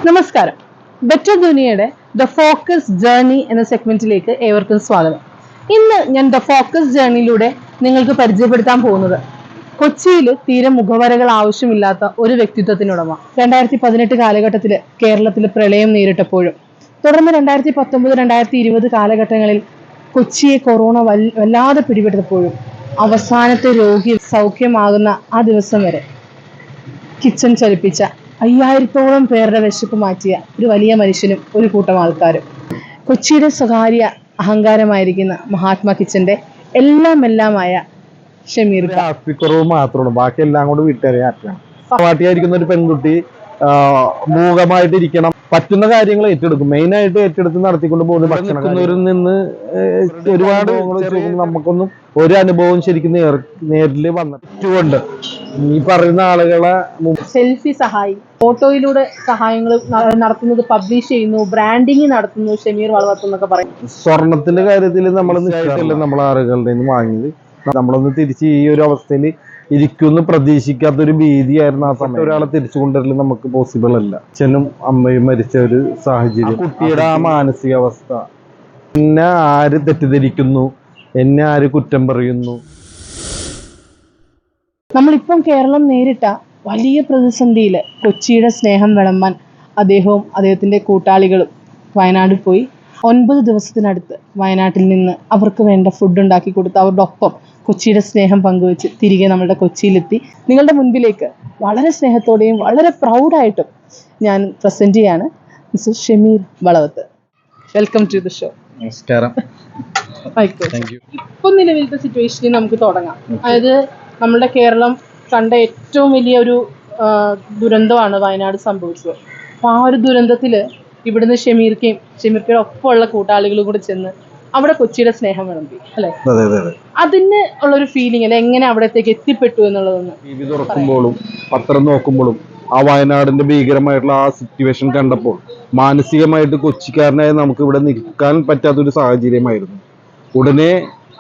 നമസ്കാരം. Better ദുനിയയുടെ the focus journey എന്ന സെഗ്മെന്റിലേക്ക് ഏവർക്കും സ്വാഗതം. ഇന്ന് ഞാൻ ദ ഫോക്കസ് ജേർണിയിലൂടെ നിങ്ങൾക്ക് പരിചയപ്പെടുത്താൻ പോകുന്നത് കൊച്ചിയിൽ തീരെ മുഖവരകൾ ആവശ്യമില്ലാത്ത ഒരു വ്യക്തിത്വത്തിനുടമ. 2018 കാലഘട്ടത്തിൽ കേരളത്തിൽ പ്രളയം നേരിട്ടപ്പോഴും തുടർന്ന് 2019, 2020 കാലഘട്ടങ്ങളിൽ കൊച്ചിയെ കൊറോണ വല്ലാതെ പിടിപെട്ടപ്പോഴും അവസാനത്തെ രോഗി സൗഖ്യമാകുന്ന ആ ദിവസം വരെ കിച്ചൺ ചലിപ്പിച്ച 5000-ഓളം പേരുടെ വിശപ്പ് മാറ്റിയ ഒരു വലിയ മനുഷ്യനും ഒരു കൂട്ടം ആൾക്കാരും. കൊച്ചിയുടെ സ്വകാര്യ അഹങ്കാരമായിരിക്കുന്ന മഹാത്മാ കിച്ചന്റെ എല്ലാമായ ഷമീർ. കുറവ് മാത്രമാണ്, ബാക്കി എല്ലാം കൊണ്ട് വീട്ടുകാരെ ഹാപ്പിയാണ്. പാട്ടിയായിരിക്കുന്ന ഒരു പെൺകുട്ടി മൂകമായിട്ടിരിക്കണം, പറ്റുന്ന കാര്യങ്ങൾ ഏറ്റെടുക്കും. മെയിനായിട്ട് ഏറ്റെടുത്ത് നടത്തിക്കൊണ്ട് പോകുന്ന ഭക്ഷണക്കാരിൽ നിന്ന് ഒരുപാട് നമുക്കൊന്നും ഒരു അനുഭവം ശരിക്കും നേരിൽ വന്നിട്ടുണ്ട്. ഈ പറയുന്ന ആളുകളെ സെൽഫി സഹായി, ഫോട്ടോയിലൂടെ സഹായങ്ങൾ നടത്തുന്നത്, പബ്ലിഷ് ചെയ്യുന്നു, ബ്രാൻഡിങ് നടത്തുന്നു ഷമീർ വളവത്ത് എന്നൊക്കെ പറയും. സ്വർണത്തിന്റെ കാര്യത്തിൽ നമ്മൾ നിശ്ചയിട്ടല്ലേ നമ്മൾ ആളുകളുടെ നിന്ന് വാങ്ങിയത്. നമ്മളൊന്ന് തിരിച്ച് ഈ ഒരു അവസ്ഥയിൽ ഇരിക്കുമെന്ന് പ്രതീക്ഷിക്കാത്തൊരു ഭീതിയായിരുന്നു ആ സമയം. ഒരാളെ തിരിച്ചു കൊണ്ടുവരല് നമുക്ക് പോസിബിൾ അല്ല. അച്ഛനും അമ്മയും മരിച്ച ഒരു സാഹചര്യം, കുട്ടിയുടെ ആ മാനസികാവസ്ഥ, എന്നെ ആര് തെറ്റിദ്ധരിക്കുന്നു, എന്നെ ആര് കുറ്റം പറയുന്നു. നമ്മളിപ്പം കേരളം നേരിട്ട വലിയ പ്രതിസന്ധിയിൽ കൊച്ചിയുടെ സ്നേഹം വിളമ്പാൻ അദ്ദേഹവും അദ്ദേഹത്തിന്റെ കൂട്ടാളികളും വയനാട് പോയി 9 ദിവസത്തിനടുത്ത് വയനാട്ടിൽ നിന്ന് അവർക്ക് വേണ്ട ഫുഡ് ഉണ്ടാക്കി കൊടുത്ത് അവരുടെ ഒപ്പം കൊച്ചിയുടെ സ്നേഹം പങ്കുവെച്ച് തിരികെ നമ്മുടെ കൊച്ചിയിലെത്തി നിങ്ങളുടെ മുൻപിലേക്ക് വളരെ സ്നേഹത്തോടെയും വളരെ പ്രൗഡായിട്ടും ഞാൻ പ്രസന്റ് ചെയ്യാണ് mister Shameer Valavath. Welcome to the show. നമസ്കാരം. ഇപ്പൊ നിലവിലത്തെ സിറ്റുവേഷനിൽ നമുക്ക് തുടങ്ങാം. അതായത് നമ്മുടെ കേരളം കണ്ട ഏറ്റവും വലിയൊരു ദുരന്തമാണ് വയനാട് സംഭവിച്ചത്. അപ്പൊ ആ ഒരു ദുരന്തത്തില് ഇവിടുന്ന് ഷമീർക്കയുടെ ഒപ്പമുള്ള കൂട്ടാളികളും കൂടെ ചെന്ന് അവിടെ കൊച്ചിയുടെ സ്നേഹം വിളമ്പി അല്ലെ? അതിന് ഉള്ളൊരു ഫീലിംഗ് അല്ലെ, എങ്ങനെ അവിടത്തേക്ക് എത്തിപ്പെട്ടു എന്നുള്ളതൊന്ന്. ടി വി തുറക്കുമ്പോഴും പത്രം നോക്കുമ്പോഴും ആ വയനാടിന്റെ ഭീകരമായിട്ടുള്ള ആ സിറ്റുവേഷൻ കണ്ടപ്പോൾ മാനസികമായിട്ട് കൊച്ചിക്കാരനായ നമുക്ക് ഇവിടെ നിൽക്കാൻ പറ്റാത്തൊരു സാഹചര്യമായിരുന്നു. ഉടനെ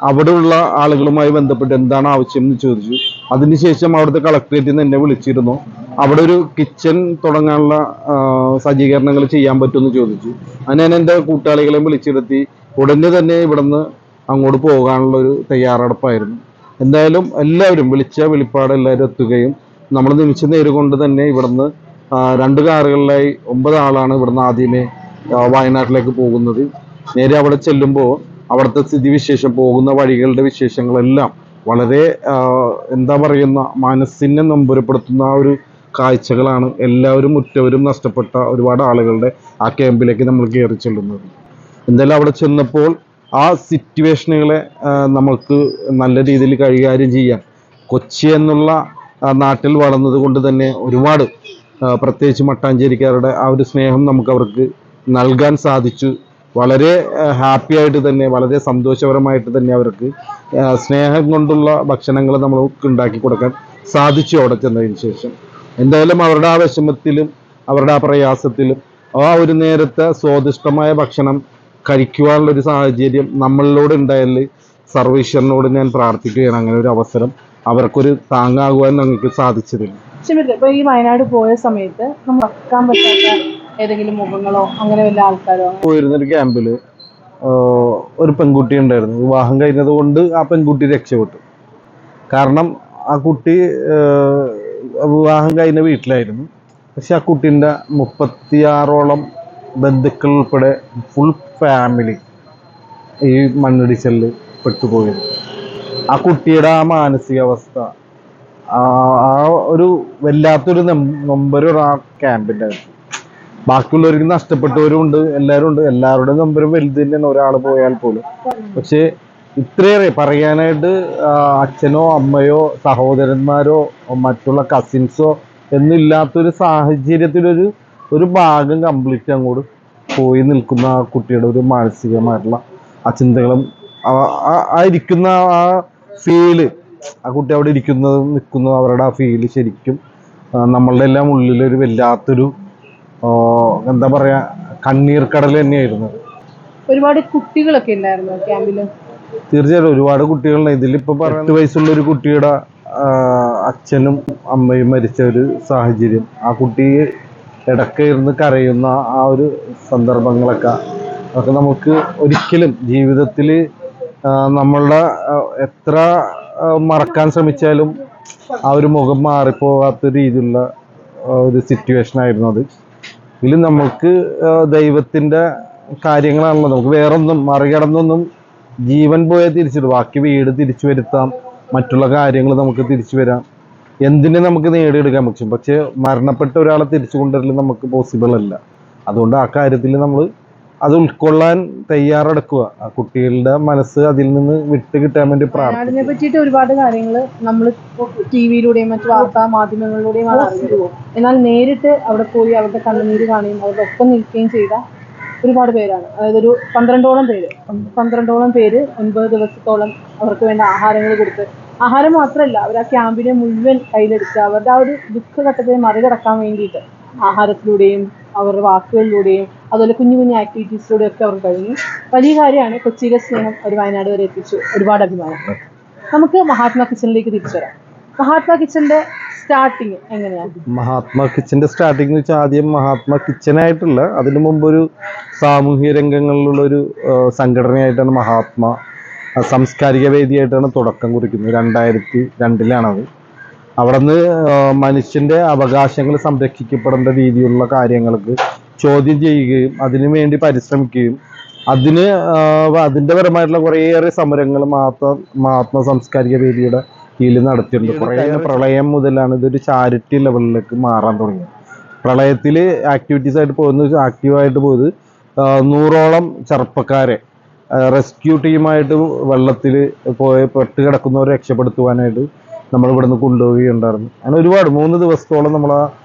അവിടെയുള്ള ആളുകളുമായി ബന്ധപ്പെട്ട് എന്താണ് ആവശ്യം എന്ന് ചോദിച്ചു. അതിനുശേഷം അവിടുത്തെ കളക്ടറേറ്റിൽ നിന്ന് എന്നെ വിളിച്ചിരുന്നു. അവിടെ ഒരു കിച്ചൺ തുടങ്ങാനുള്ള സജ്ജീകരണങ്ങൾ ചെയ്യാൻ പറ്റുമെന്ന് ചോദിച്ചു. അങ്ങനെ ഞാൻ എൻ്റെ കൂട്ടാളികളെയും വിളിച്ചിരുത്തി ഉടനെ തന്നെ ഇവിടുന്ന് അങ്ങോട്ട് പോകാനുള്ള ഒരു തയ്യാറെടുപ്പായിരുന്നു. എന്തായാലും എല്ലാവരും വിളിച്ച വെളിപ്പാട് എല്ലാവരും എത്തുകയും നമ്മൾ നിമിഷ നേരം കൊണ്ട് തന്നെ ഇവിടുന്ന് 2 കാറുകളിലായി 9 ആളാണ് ഇവിടുന്ന് ആദ്യമേ വയനാട്ടിലേക്ക് പോകുന്നത്. നേരെ അവിടെ ചെല്ലുമ്പോൾ അവിടുത്തെ സ്ഥിതിവിശേഷം, പോകുന്ന വഴികളുടെ വിശേഷങ്ങളെല്ലാം വളരെ എന്താ പറയുന്ന മനസ്സിനെ നൊമ്പരപ്പെടുത്തുന്ന ഒരു കാഴ്ചകളാണ്. എല്ലാവരും ഉറ്റവരും നഷ്ടപ്പെട്ട ഒരുപാട് ആളുകളുടെ ആ ക്യാമ്പിലേക്ക് നമ്മൾ കയറി ചെല്ലുന്നത്. എന്തായാലും അവിടെ ചെന്നപ്പോൾ ആ സിറ്റുവേഷനുകളെ നമുക്ക് നല്ല രീതിയിൽ കൈകാര്യം ചെയ്യാൻ കൊച്ചി എന്നുള്ള നാട്ടിൽ വളർന്നത് കൊണ്ട് തന്നെ ഒരുപാട് പ്രത്യേകിച്ച് മട്ടാഞ്ചേരിക്കാരുടെ ആ ഒരു സ്നേഹം നമുക്ക് അവർക്ക് നൽകാൻ സാധിച്ചു. വളരെ ഹാപ്പി ആയിട്ട് തന്നെ, വളരെ സന്തോഷപരമായിട്ട് തന്നെ അവർക്ക് സ്നേഹം കൊണ്ടുള്ള ഭക്ഷണങ്ങൾ നമ്മൾക്ക് ഉണ്ടാക്കി കൊടുക്കാൻ സാധിച്ചു അവിടെ ചെന്നതിന് ശേഷം. എന്തായാലും അവരുടെ ആ വിഷമത്തിലും അവരുടെ ആ പ്രയാസത്തിലും ആ ഒരു നേരത്തെ സ്വാദിഷ്ടമായ ഭക്ഷണം കഴിക്കുവാനുള്ളൊരു സാഹചര്യം നമ്മളിലൂടെ ഉണ്ടായാൽ സർവീശ്വരനോട് ഞാൻ പ്രാർത്ഥിക്കുകയാണ് അങ്ങനെ ഒരു അവസരം അവർക്കൊരു താങ്ങാകുവാൻ ഞങ്ങൾക്ക് സാധിച്ചതില്ല. ഇപ്പൊ ഈ വയനാട് പോയ സമയത്ത് നമ്മൾ മറക്കാൻ പറ്റാത്ത ഏതെങ്കിലും മുഖങ്ങളോ അങ്ങനെ വല്ല ആൾക്കാരോ? പോയിരുന്നൊരു ക്യാമ്പിൽ ഒരു പെൺകുട്ടി ഉണ്ടായിരുന്നു. വിവാഹം കഴിഞ്ഞത് കൊണ്ട് ആ പെൺകുട്ടി രക്ഷപ്പെട്ടു. കാരണം ആ കുട്ടി വിവാഹം കഴിഞ്ഞ വീട്ടിലായിരുന്നു. പക്ഷെ ആ കുട്ടീൻ്റെ 36ഓളം ബന്ധുക്കൾ ഉൾപ്പെടെ ഫുൾ ഫാമിലി ഈ മണ്ണിടിച്ചലിൽ പെട്ടുപോയത്. ആ കുട്ടിയുടെ ആ മാനസികാവസ്ഥ, ആ ഒരു വല്ലാത്തൊരു നൊമ്പരം ആ ക്യാമ്പിൻ്റെ അകത്ത്. ബാക്കിയുള്ളവർക്ക് നഷ്ടപ്പെട്ടവരും ഉണ്ട്, എല്ലാവരും ഉണ്ട്. എല്ലാവരുടെയും നമ്പരും വലുത് തന്നെയാണ്, ഒരാൾ പോയാൽ പോലും. പക്ഷേ ഇത്രയേറെ പറയാനായിട്ട് അച്ഛനോ അമ്മയോ സഹോദരന്മാരോ മറ്റുള്ള കസിൻസോ എന്നില്ലാത്തൊരു സാഹചര്യത്തിലൊരു ഭാഗം കംപ്ലീറ്റ് അങ്ങോട്ട് പോയി നിൽക്കുന്ന ആ കുട്ടിയുടെ ഒരു മാനസികമായിട്ടുള്ള ആ ചിന്തകളും ആ ഇരിക്കുന്ന ആ ഫീല്, ആ കുട്ടി അവിടെ നിൽക്കുന്നത് അവരുടെ ആ ഫീല് ശരിക്കും നമ്മളുടെ എല്ലാം ഉള്ളിലൊരു വല്ലാത്തൊരു എന്താ പറയാ കണ്ണീർ കടൽ തന്നെയായിരുന്നു. ഒരുപാട് കുട്ടികളൊക്കെ ഉണ്ടായിരുന്നു ക്യാമ്പില്. തീർച്ചയായിട്ടും ഒരുപാട് കുട്ടികളുണ്ട്. ഇതിലിപ്പോ 8 വയസ്സുള്ള ഒരു കുട്ടിയുടെ അച്ഛനും അമ്മയും മരിച്ച ഒരു സാഹചര്യം. ആ കുട്ടിയെ ഇടയ്ക്ക് ഇരുന്ന് കരയുന്ന ആ ഒരു സന്ദർഭങ്ങളൊക്കെ അതൊക്കെ നമുക്ക് ഒരിക്കലും ജീവിതത്തിൽ നമ്മളുടെ എത്ര മറക്കാൻ ശ്രമിച്ചാലും ആ ഒരു മുഖം മാറിപ്പോകാത്ത രീതിയിലുള്ള ഒരു സിറ്റുവേഷൻ ആയിരുന്നു അത്. ഇതിൽ നമുക്ക് ദൈവത്തിൻ്റെ കാര്യങ്ങളാണല്ലോ, നമുക്ക് വേറൊന്നും മറികടന്നൊന്നും ജീവൻ പോയാൽ തിരിച്ചിടും, ബാക്കി വീട് തിരിച്ചു വരുത്താം, മറ്റുള്ള കാര്യങ്ങൾ നമുക്ക് തിരിച്ചു വരാം, എന്തിനെ നമുക്ക് നേടിയെടുക്കാൻ പറ്റും. പക്ഷെ മരണപ്പെട്ട ഒരാളെ തിരിച്ചു കൊണ്ടുവരൽ നമുക്ക് പോസിബിൾ അല്ല. അതുകൊണ്ട് ആ കാര്യത്തിൽ നമ്മൾ അത് ഉൾക്കൊള്ളാൻ തയ്യാറെടുക്കുക. ആ കുട്ടികളുടെ മനസ്സ് അതിൽ നിന്ന് വിട്ട് കിട്ടാൻ വേണ്ടി പ്രാർത്ഥിക്കുക. അതിനെ പറ്റിയിട്ട് ഒരുപാട് കാര്യങ്ങൾ നമ്മൾ ടി-വിയിലൂടെയും മറ്റു വാർത്താ മാധ്യമങ്ങളിലൂടെയും അറിഞ്ഞു. എന്നാൽ നേരിട്ട് അവിടെ പോയി അവരുടെ കണ്ണുനീര് കാണുകയും അവരുടെ ഒപ്പം നിൽക്കുകയും ചെയ്ത ഒരുപാട് പേരാണ്. അതായത് ഒരു 12ഓളം പേര് 9 ദിവസത്തോളം അവർക്ക് വേണ്ട ആഹാരങ്ങൾ കൊടുത്ത്, ആഹാരം മാത്രമല്ല അവർ ആ ക്യാമ്പിനെ മുഴുവൻ കയ്യിലെടുത്ത് അവരുടെ ആ ഒരു ദുഃഖഘട്ടത്തെ മറികടക്കാൻ വേണ്ടിയിട്ട് ആഹാരത്തിലൂടെയും അവരുടെ വാക്കുകളിലൂടെയും അതുപോലെ കുഞ്ഞു കുഞ്ഞു ആക്ടിവിറ്റീസിലൂടെയും ഒക്കെ അവർ കഴിഞ്ഞു. വലിയ കാര്യമാണ്. കൊച്ചിയിലെ സ്നേഹം ഒരു വയനാട് വരെ എത്തിച്ചു. ഒരുപാട് അഭിമാനം. നമുക്ക് മഹാത്മാ കിച്ചണിലേക്ക് തിരിച്ചു വരാം. മഹാത്മാ കിച്ചന്റെ സ്റ്റാർട്ടിങ് എങ്ങനെയാണ്? മഹാത്മാ കിച്ചന്റെ സ്റ്റാർട്ടിങ് എന്ന് വെച്ചാൽ ആദ്യം മഹാത്മാ കിച്ചനായിട്ടില്ല, അതിനു മുമ്പ് ഒരു സാമൂഹ്യ രംഗങ്ങളിലുള്ള ഒരു സംഘടനയായിട്ടാണ് മഹാത്മാ സാംസ്കാരിക വേദിയായിട്ടാണ് തുടക്കം കുറിക്കുന്നത്. 2002-ലാണത്. അവിടെ നിന്ന് മനുഷ്യന്റെ അവകാശങ്ങൾ സംരക്ഷിക്കപ്പെടേണ്ട രീതിയിലുള്ള കാര്യങ്ങൾക്ക് ചോദ്യം ചെയ്യുകയും അതിനു വേണ്ടി പരിശ്രമിക്കുകയും അതിന്റെ പരമായിട്ടുള്ള കുറേയേറെ സമരങ്ങൾ മഹാത്മാ സാംസ്കാരിക വേദിയുടെ കീഴിൽ നടത്തിയിട്ടുണ്ട്. കുറേ പ്രളയം മുതലാണ് ഇതൊരു ചാരിറ്റി ലെവലിലേക്ക് മാറാൻ തുടങ്ങിയത്. പ്രളയത്തിൽ ആക്റ്റീവായിട്ട് പോയത് 100ഓളം ചെറുപ്പക്കാരെ റെസ്ക്യൂ ടീമായിട്ട് വെള്ളത്തിൽ പെട്ട് കിടക്കുന്നവരെ രക്ഷപ്പെടുത്തുവാനായിട്ട് നമ്മൾ ഇവിടുന്ന് കൊണ്ടുപോവുകയുണ്ടായിരുന്നു. അങ്ങനെ ഒരുപാട് 3 ദിവസത്തോളം നമ്മൾ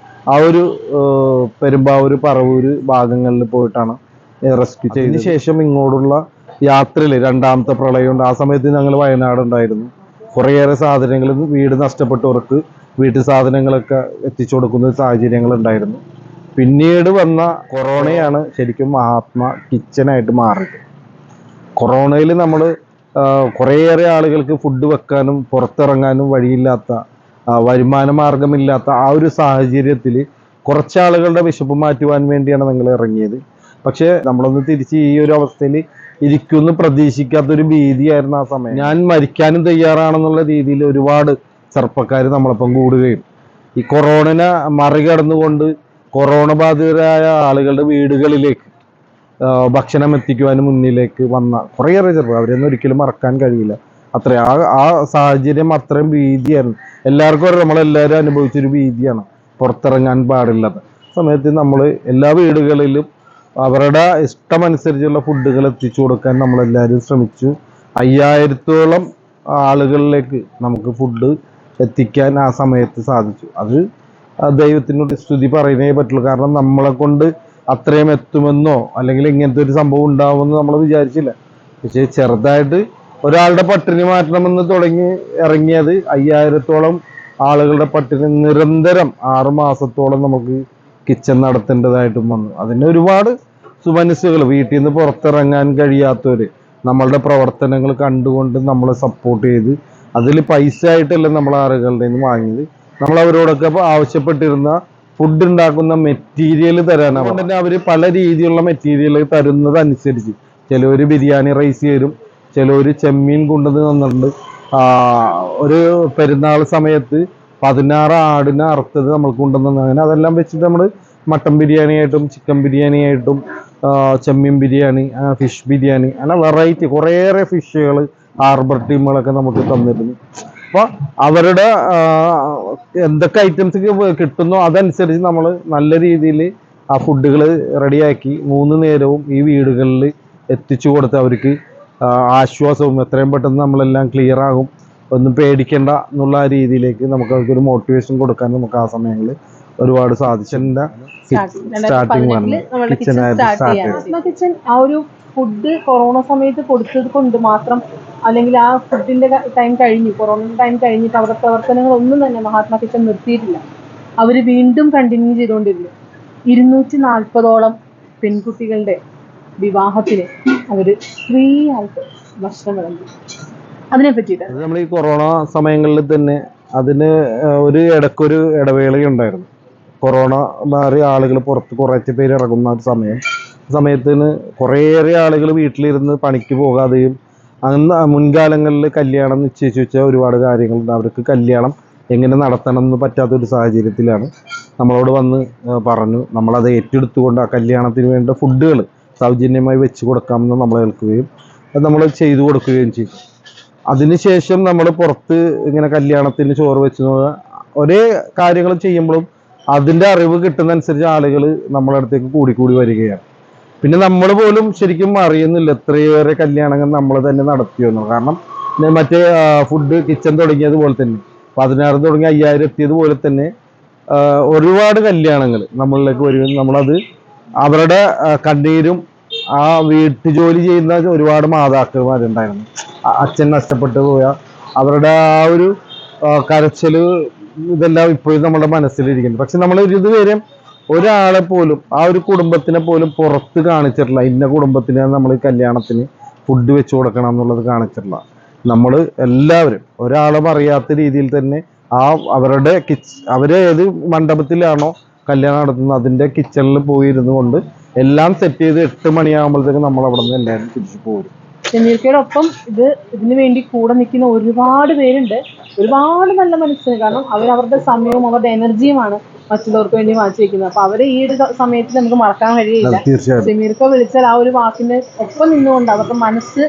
ആ ഒരു പെരുമ്പാവൂർ, പറവൂര് ഭാഗങ്ങളിൽ പോയിട്ടാണ് റെസ്ക്യൂ ചെയ്തതിന് ശേഷം ഇങ്ങോട്ടുള്ള യാത്രയിൽ 2ാമത്തെ പ്രളയമുണ്ട്. ആ സമയത്ത് ഞങ്ങൾ വയനാട് ഉണ്ടായിരുന്നു. കുറേയേറെ സാധനങ്ങൾ, വീട് നഷ്ടപ്പെട്ടവർക്ക് വീട്ടു സാധനങ്ങളൊക്കെ എത്തിച്ചു കൊടുക്കുന്ന സാഹചര്യങ്ങൾ ഉണ്ടായിരുന്നു. പിന്നീട് വന്ന കൊറോണയാണ് ശരിക്കും മഹാത്മാ കിച്ചനായിട്ട് മാറിയത്. കൊറോണയിൽ നമ്മൾ കുറേയേറെ ആളുകൾക്ക് ഫുഡ് വെക്കാനും പുറത്തിറങ്ങാനും വഴിയില്ലാത്ത, വരുമാന മാർഗമില്ലാത്ത ആ ഒരു സാഹചര്യത്തിൽ കുറച്ചാളുകളുടെ വിശപ്പ് മാറ്റുവാൻ വേണ്ടിയാണ് നിങ്ങൾ ഇറങ്ങിയത്. പക്ഷേ നമ്മളൊന്ന് തിരിച്ച് ഈ ഒരു അവസ്ഥയിൽ ഇരിക്കുമെന്ന് പ്രതീക്ഷിക്കാത്തൊരു ഭീതിയായിരുന്നു ആ സമയം. ഞാൻ മരിക്കാനും തയ്യാറാണെന്നുള്ള രീതിയിൽ ഒരുപാട് ചെറുപ്പക്കാർ നമ്മളൊപ്പം കൂടുകയും ഈ കൊറോണനെ മറികടന്നുകൊണ്ട് കൊറോണ ബാധിതരായ ആളുകളുടെ വീടുകളിലേക്ക് ഭക്ഷണം എത്തിക്കുവാനും മുന്നിലേക്ക് വന്ന കുറേയേറെ ചെറുപ്പം, അവരെയൊന്നും ഒരിക്കലും മറക്കാൻ കഴിയില്ല. ആ സാഹചര്യം അത്രയും ഭീതിയായിരുന്നു. എല്ലാവർക്കും നമ്മളെല്ലാവരും അനുഭവിച്ചൊരു ഭീതിയാണ്, പുറത്തിറങ്ങാൻ പാടില്ലാത്ത സമയത്ത് നമ്മൾ എല്ലാ വീടുകളിലും അവരുടെ ഇഷ്ടമനുസരിച്ചുള്ള ഫുഡുകൾ എത്തിച്ചു കൊടുക്കാൻ നമ്മളെല്ലാവരും ശ്രമിച്ചു. 5000-ഓളം ആളുകളിലേക്ക് നമുക്ക് ഫുഡ് എത്തിക്കാൻ ആ സമയത്ത് സാധിച്ചു. അത് ദൈവത്തിനോട് സ്തുതി പറയുന്നേ പറ്റുള്ളൂ. കാരണം നമ്മളെ കൊണ്ട് അത്രയും എത്തുമെന്നോ അല്ലെങ്കിൽ ഇങ്ങനത്തെ ഒരു സംഭവം ഉണ്ടാവുമെന്ന് നമ്മൾ വിചാരിച്ചില്ല. പക്ഷേ ചെറുതായിട്ട് ഒരാളുടെ പട്ടിണി മാറ്റണമെന്ന് തുടങ്ങി ഇറങ്ങിയത് 5000-ഓളം ആളുകളുടെ പട്ടിണി നിരന്തരം 6 മാസത്തോളം നമുക്ക് കിച്ചൺ നടത്തേണ്ടതായിട്ടും വന്നു. അതിന് ഒരുപാട് സുമനസ്സുകൾ, വീട്ടിൽ നിന്ന് പുറത്തിറങ്ങാൻ കഴിയാത്തവർ നമ്മളുടെ പ്രവർത്തനങ്ങൾ കണ്ടുകൊണ്ട് നമ്മളെ സപ്പോർട്ട് ചെയ്ത്, അതിൽ പൈസ ആയിട്ടല്ല നമ്മൾ ആളുകളുടെ നിന്ന് വാങ്ങിയത്, നമ്മൾ അവരോടൊക്കെ ആവശ്യപ്പെട്ടിരുന്ന ഫുഡ് ഉണ്ടാക്കുന്ന മെറ്റീരിയൽ തരാനാണ്. അതുകൊണ്ട് തന്നെ അവർ പല രീതിയിലുള്ള മെറ്റീരിയൽ തരുന്നതനുസരിച്ച് ചിലവർ ബിരിയാണി റൈസ് തരും, ചിലവർ ചെമ്മീൻ കൊണ്ടുവന്ന് തന്നിട്ടുണ്ട്. ഒരു പെരുന്നാൾ സമയത്ത് 16 ആടിനെ അറുത്തത് നമ്മൾ കൊണ്ടുവന്നു. അങ്ങനെ അതെല്ലാം വെച്ചിട്ട് നമ്മൾ മട്ടൻ ബിരിയാണി ആയിട്ടും ചിക്കൻ ബിരിയാണി ആയിട്ടും ചെമ്മീൻ ബിരിയാണി, ഫിഷ് ബിരിയാണി, അങ്ങനെ വെറൈറ്റി കുറേയേറെ ഫിഷുകൾ ഹാർബർ ടീമുകളൊക്കെ നമുക്ക് തന്നിരുന്നു. അപ്പോൾ അവരുടെ എന്തൊക്കെ ഐറ്റംസ് കിട്ടുന്നോ അതനുസരിച്ച് നമ്മൾ നല്ല രീതിയിൽ ആ ഫുഡുകൾ റെഡിയാക്കി 3 നേരവും ഈ വീടുകളിൽ എത്തിച്ചു കൊടുത്ത് അവർക്ക് ആശ്വാസവും എത്രയും പെട്ടെന്ന് നമ്മളെല്ലാം ക്ലിയർ ആകും, ഒന്നും പേടിക്കേണ്ട എന്നുള്ള രീതിയിലേക്ക് നമുക്ക് അവർക്കൊരു മോട്ടിവേഷൻ കൊടുക്കാൻ നമുക്ക് ആ സമയങ്ങളിൽ ഒരുപാട് സാധിച്ചിട്ടുണ്ട്. കിച്ചൺ ആ ഒരു ഫുഡ് കൊറോണ സമയത്ത് കൊടുത്തത് കൊണ്ട് മാത്രം, അല്ലെങ്കിൽ ആ ഫുഡിന്റെ ടൈം കഴിഞ്ഞു, കൊറോണ ടൈം കഴിഞ്ഞിട്ട് അവരുടെ പ്രവർത്തനങ്ങളൊന്നും തന്നെ മഹാത്മാ കിച്ചൺ നിർത്തിയിട്ടില്ല. അവർ വീണ്ടും കണ്ടിന്യൂ ചെയ്തുകൊണ്ടിരുന്നു. 240ഓളം പെൺകുട്ടികളുടെ വിവാഹത്തിന് അവര് ഫ്രീ ആയിട്ട് ഭക്ഷണം വിളമ്പി. അതിനെ പറ്റിയിട്ട് നമ്മൾ ഈ കൊറോണ സമയങ്ങളിൽ തന്നെ അതിന് ഒരു ഇടവേളയുണ്ടായിരുന്നു. കൊറോണ മാറി ആളുകൾ പുറത്ത് കുറച്ച് പേര് ഇറങ്ങുന്ന ഒരു സമയത്തിന് കുറേയേറെ ആളുകൾ വീട്ടിലിരുന്ന് പണിക്ക് പോകാതെയും അന്ന് മുൻകാലങ്ങളിൽ കല്യാണം നിശ്ചയിച്ചു വെച്ച ഒരുപാട് കാര്യങ്ങളുണ്ട്. അവർക്ക് കല്യാണം എങ്ങനെ നടത്തണം എന്ന് പറ്റാത്തൊരു സാഹചര്യത്തിലാണ് നമ്മളോട് വന്ന് പറഞ്ഞു. നമ്മളത് ഏറ്റെടുത്തുകൊണ്ട് ആ കല്യാണത്തിന് വേണ്ട ഫുഡുകൾ സൗജന്യമായി വെച്ച് കൊടുക്കാമെന്ന് നമ്മൾ കേൾക്കുകയും അത് നമ്മൾ ചെയ്തു കൊടുക്കുകയും ചെയ്തു. അതിനുശേഷം നമ്മൾ പുറത്ത് ഇങ്ങനെ കല്യാണത്തിന് ചോറ് വെച്ച് ഒരേ കാര്യങ്ങൾ ചെയ്യുമ്പോഴും അതിൻ്റെ അറിവ് കിട്ടുന്നതനുസരിച്ച് ആളുകൾ നമ്മളെ അടുത്തേക്ക് കൂടി വരികയാണ്. പിന്നെ നമ്മൾ പോലും ശരിക്കും അറിയുന്നില്ല എത്രയേറെ കല്യാണങ്ങൾ നമ്മൾ തന്നെ നടത്തിയെന്നു. കാരണം മറ്റേ ഫുഡ് കിച്ചൺ തുടങ്ങിയതുപോലെ തന്നെ 16 തുടങ്ങി 5000 എത്തിയതുപോലെ തന്നെ ഒരുപാട് കല്യാണങ്ങൾ നമ്മളിലേക്ക് വരികയും നമ്മളത് അവരുടെ കണ്ണീരും ആ വീട്ടുജോലി ചെയ്യുന്ന ഒരുപാട് മാതാക്കന്മാരുണ്ടായിരുന്നു. അച്ഛൻ നഷ്ടപ്പെട്ടു പോയ അവരുടെ ആ ഒരു കരച്ചില് ഇതെല്ലാം ഇപ്പോഴും നമ്മുടെ മനസ്സിലിരിക്കുന്നു. പക്ഷെ നമ്മൾ ഇതുവരെ ഒരാളെ പോലും ആ ഒരു കുടുംബത്തിനെ പോലും പുറത്ത് കാണിച്ചിട്ടില്ല. ഇന്ന കുടുംബത്തിന് നമ്മൾ കല്യാണത്തിന് ഫുഡ് വെച്ച് കൊടുക്കണം എന്നുള്ളത് കാണിച്ചിട്ടില്ല. നമ്മൾ എല്ലാവരും ഒരാളും അറിയാത്ത രീതിയിൽ തന്നെ അവരുടെ അവരെ ഏത് മണ്ഡപത്തിലാണോ കല്യാണം നടത്തുന്നത് അതിൻ്റെ കിച്ചണിൽ പോയിരുന്നു കൊണ്ട് എല്ലാം സെറ്റ് ചെയ്ത് 8 മണിയാകുമ്പോഴത്തേക്ക് നമ്മൾ അവിടെ നിന്ന് എല്ലാവരും തിരിച്ചു പോരും. ഷമീർക്കയോടൊപ്പം ഇതിനു വേണ്ടി കൂടെ നിൽക്കുന്ന ഒരുപാട് പേരുണ്ട്. ഒരുപാട് നല്ല മനസ്സിന്. കാരണം അവരുടെ സമയവും അവരുടെ എനർജിയുമാണ് മറ്റുള്ളവർക്ക് വേണ്ടി മാറ്റി വെക്കുന്നത്. അപ്പൊ അവരെ ഈ ഒരു സമയത്ത് നമുക്ക് മറക്കാൻ കഴിയില്ല. ഷമീർക്ക വിളിച്ചാൽ ആ ഒരു വാക്കിന് ഒപ്പം നിന്നുകൊണ്ട് അവരുടെ മനസ്സ്,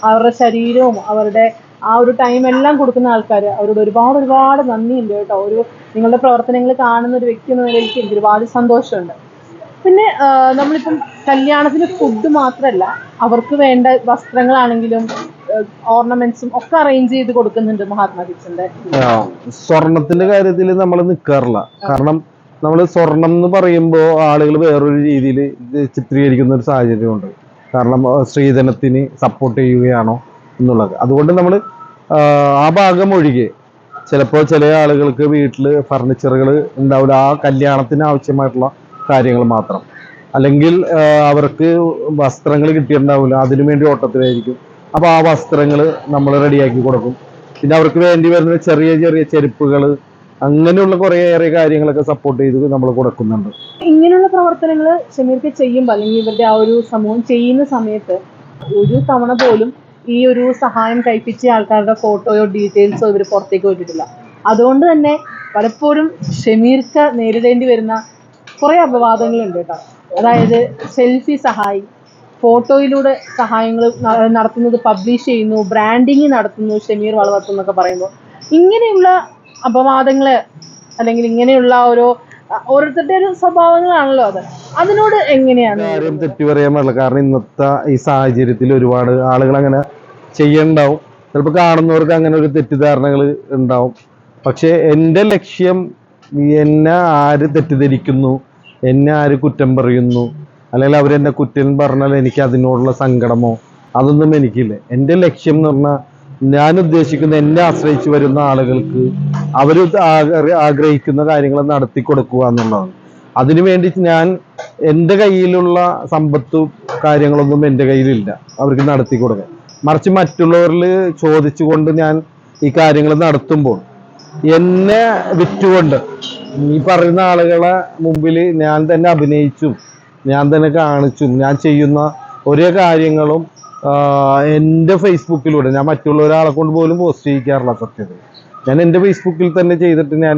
അവരുടെ ശരീരവും അവരുടെ ആ ഒരു ടൈം എല്ലാം കൊടുക്കുന്ന ആൾക്കാർ, അവരോട് ഒരുപാട് നന്ദിയുണ്ട് കേട്ടോ. നിങ്ങളുടെ പ്രവർത്തനങ്ങൾ കാണുന്ന ഒരു വ്യക്തി എന്ന നിലയ്ക്ക് എനിക്ക് ഒരുപാട് സന്തോഷമുണ്ട്. പിന്നെ നമ്മളിപ്പം കല്യാണത്തിന് ഫുഡ് മാത്രമല്ല, അവർക്ക് വേണ്ട വസ്ത്രങ്ങളാണെങ്കിലും ഓർണമെന്റ്സും ഒക്കെ അറേഞ്ച് ചെയ്ത് കൊടുക്കുന്നുണ്ട് മഹാത്മാ കിച്ചന്റെ. സ്വർണത്തിന്റെ കാര്യത്തിൽ നമ്മൾ നിൽക്കാറില്ല. കാരണം നമ്മൾ സ്വർണം എന്ന് പറയുമ്പോൾ ആളുകൾ വേറൊരു രീതിയിൽ ചിത്രീകരിക്കുന്ന ഒരു സാഹചര്യമുണ്ട്. കാരണം സ്ത്രീധനത്തിന് സപ്പോർട്ട് ചെയ്യുകയാണോ എന്നുള്ളത്. അതുകൊണ്ട് നമ്മൾ ആ ഭാഗം ഒഴികെ ചിലപ്പോൾ ചില ആളുകൾക്ക് വീട്ടിൽ ഫർണിച്ചറുകൾ ഉണ്ടാവില്ല, ആ കല്യാണത്തിന് ആവശ്യമായിട്ടുള്ള കാര്യങ്ങൾ മാത്രം. അല്ലെങ്കിൽ അവർക്ക് വസ്ത്രങ്ങൾ കിട്ടിയിട്ടുണ്ടാവില്ല, അതിനുവേണ്ടി ഓട്ടത്തിലായിരിക്കും. അപ്പോൾ ആ വസ്ത്രങ്ങൾ നമ്മൾ റെഡിയാക്കി കൊടുക്കും. പിന്നെ അവർക്ക് വേണ്ടി വരുന്ന ചെറിയ ചെരുപ്പുകൾ, അങ്ങനെയുള്ള കുറേയേറെ കാര്യങ്ങളൊക്കെ സപ്പോർട്ട് ചെയ്ത് നമ്മൾ കൊടുക്കുന്നുണ്ട്. ഇങ്ങനെയുള്ള പ്രവർത്തനങ്ങൾ ഷമീർക്ക് ചെയ്യുമ്പോൾ അല്ലെങ്കിൽ ഇവരുടെ ആ ഒരു സമൂഹം ചെയ്യുന്ന സമയത്ത് ഒരു തവണ പോലും ഈ ഒരു സഹായം കൈപ്പിച്ച ആൾക്കാരുടെ ഫോട്ടോയോ ഡീറ്റെയിൽസോ ഇവർ പുറത്തേക്ക് വിട്ടിട്ടില്ല. അതുകൊണ്ട് തന്നെ പലപ്പോഴും ഷമീർക്ക് നേരിടേണ്ടി വരുന്ന കുറേ അപവാദങ്ങളുണ്ട് കേട്ടോ. അതായത് സെൽഫി സഹായി, ഫോട്ടോയിലൂടെ സഹായങ്ങൾ നടത്തുന്നത് പബ്ലിഷ് ചെയ്യുന്നു, ബ്രാൻഡിങ് നടത്തുന്നു ഷമീർ വളവത്ത് എന്നൊക്കെ പറയുമ്പോൾ ഇങ്ങനെയുള്ള അപവാദങ്ങൾ അല്ലെങ്കിൽ ഇങ്ങനെയുള്ള ഓരോരുത്തരുടെ ഒരു സ്വഭാവങ്ങളാണല്ലോ അത്. അതിനോട് എങ്ങനെയാണ് കാര്യം തെറ്റു പറയാൻ പാടില്ല. കാരണം ഇന്നത്തെ ഈ സാഹചര്യത്തിൽ ഒരുപാട് ആളുകൾ അങ്ങനെ ചെയ്യണ്ടാവും. ചിലപ്പോൾ കാണുന്നവർക്ക് അങ്ങനെ ഒരു തെറ്റിദ്ധാരണകൾ ഉണ്ടാവും. പക്ഷെ എൻ്റെ ലക്ഷ്യം എന്നെ ആര് തെറ്റിദ്ധരിക്കുന്നു, എന്നെ ആര് കുറ്റം പറയുന്നു, അല്ലെങ്കിൽ അവരെന്നെ കുറ്റം പറഞ്ഞാൽ എനിക്ക് അതിനോടുള്ള സങ്കടമോ അതൊന്നും എനിക്കില്ല. എൻ്റെ ലക്ഷ്യം എന്ന് പറഞ്ഞാൽ ഞാൻ ഉദ്ദേശിക്കുന്ന എന്നെ ആശ്രയിച്ച് വരുന്ന ആളുകൾക്ക് അവർ ആഗ്രഹിക്കുന്ന കാര്യങ്ങൾ നടത്തി കൊടുക്കുക എന്നുള്ളതാണ്. അതിനുവേണ്ടി ഞാൻ എൻ്റെ കയ്യിലുള്ള സമ്പത്തും കാര്യങ്ങളൊന്നും എൻ്റെ കയ്യിലില്ല അവർക്ക് നടത്തി കൊടുക്കാൻ. മറിച്ച് മറ്റുള്ളവരിൽ ചോദിച്ചുകൊണ്ട് ഞാൻ ഈ കാര്യങ്ങൾ നടത്തുമ്പോൾ എന്നെ വിറ്റുകൊണ്ട് ഈ പറയുന്ന ആളുകളെ മുമ്പിൽ ഞാൻ തന്നെ അഭിനയിച്ചും ഞാൻ തന്നെ കാണിച്ചും ഞാൻ ചെയ്യുന്ന ഒരേ കാര്യങ്ങളും എൻ്റെ ഫേസ്ബുക്കിലൂടെ ഞാൻ മറ്റുള്ള ഒരാളെ കൊണ്ട് പോലും പോസ്റ്റ് ചെയ്യിക്കാറില്ല. സത്യത്തിൽ ഞാൻ എൻ്റെ ഫേസ്ബുക്കിൽ തന്നെ ചെയ്തിട്ട് ഞാൻ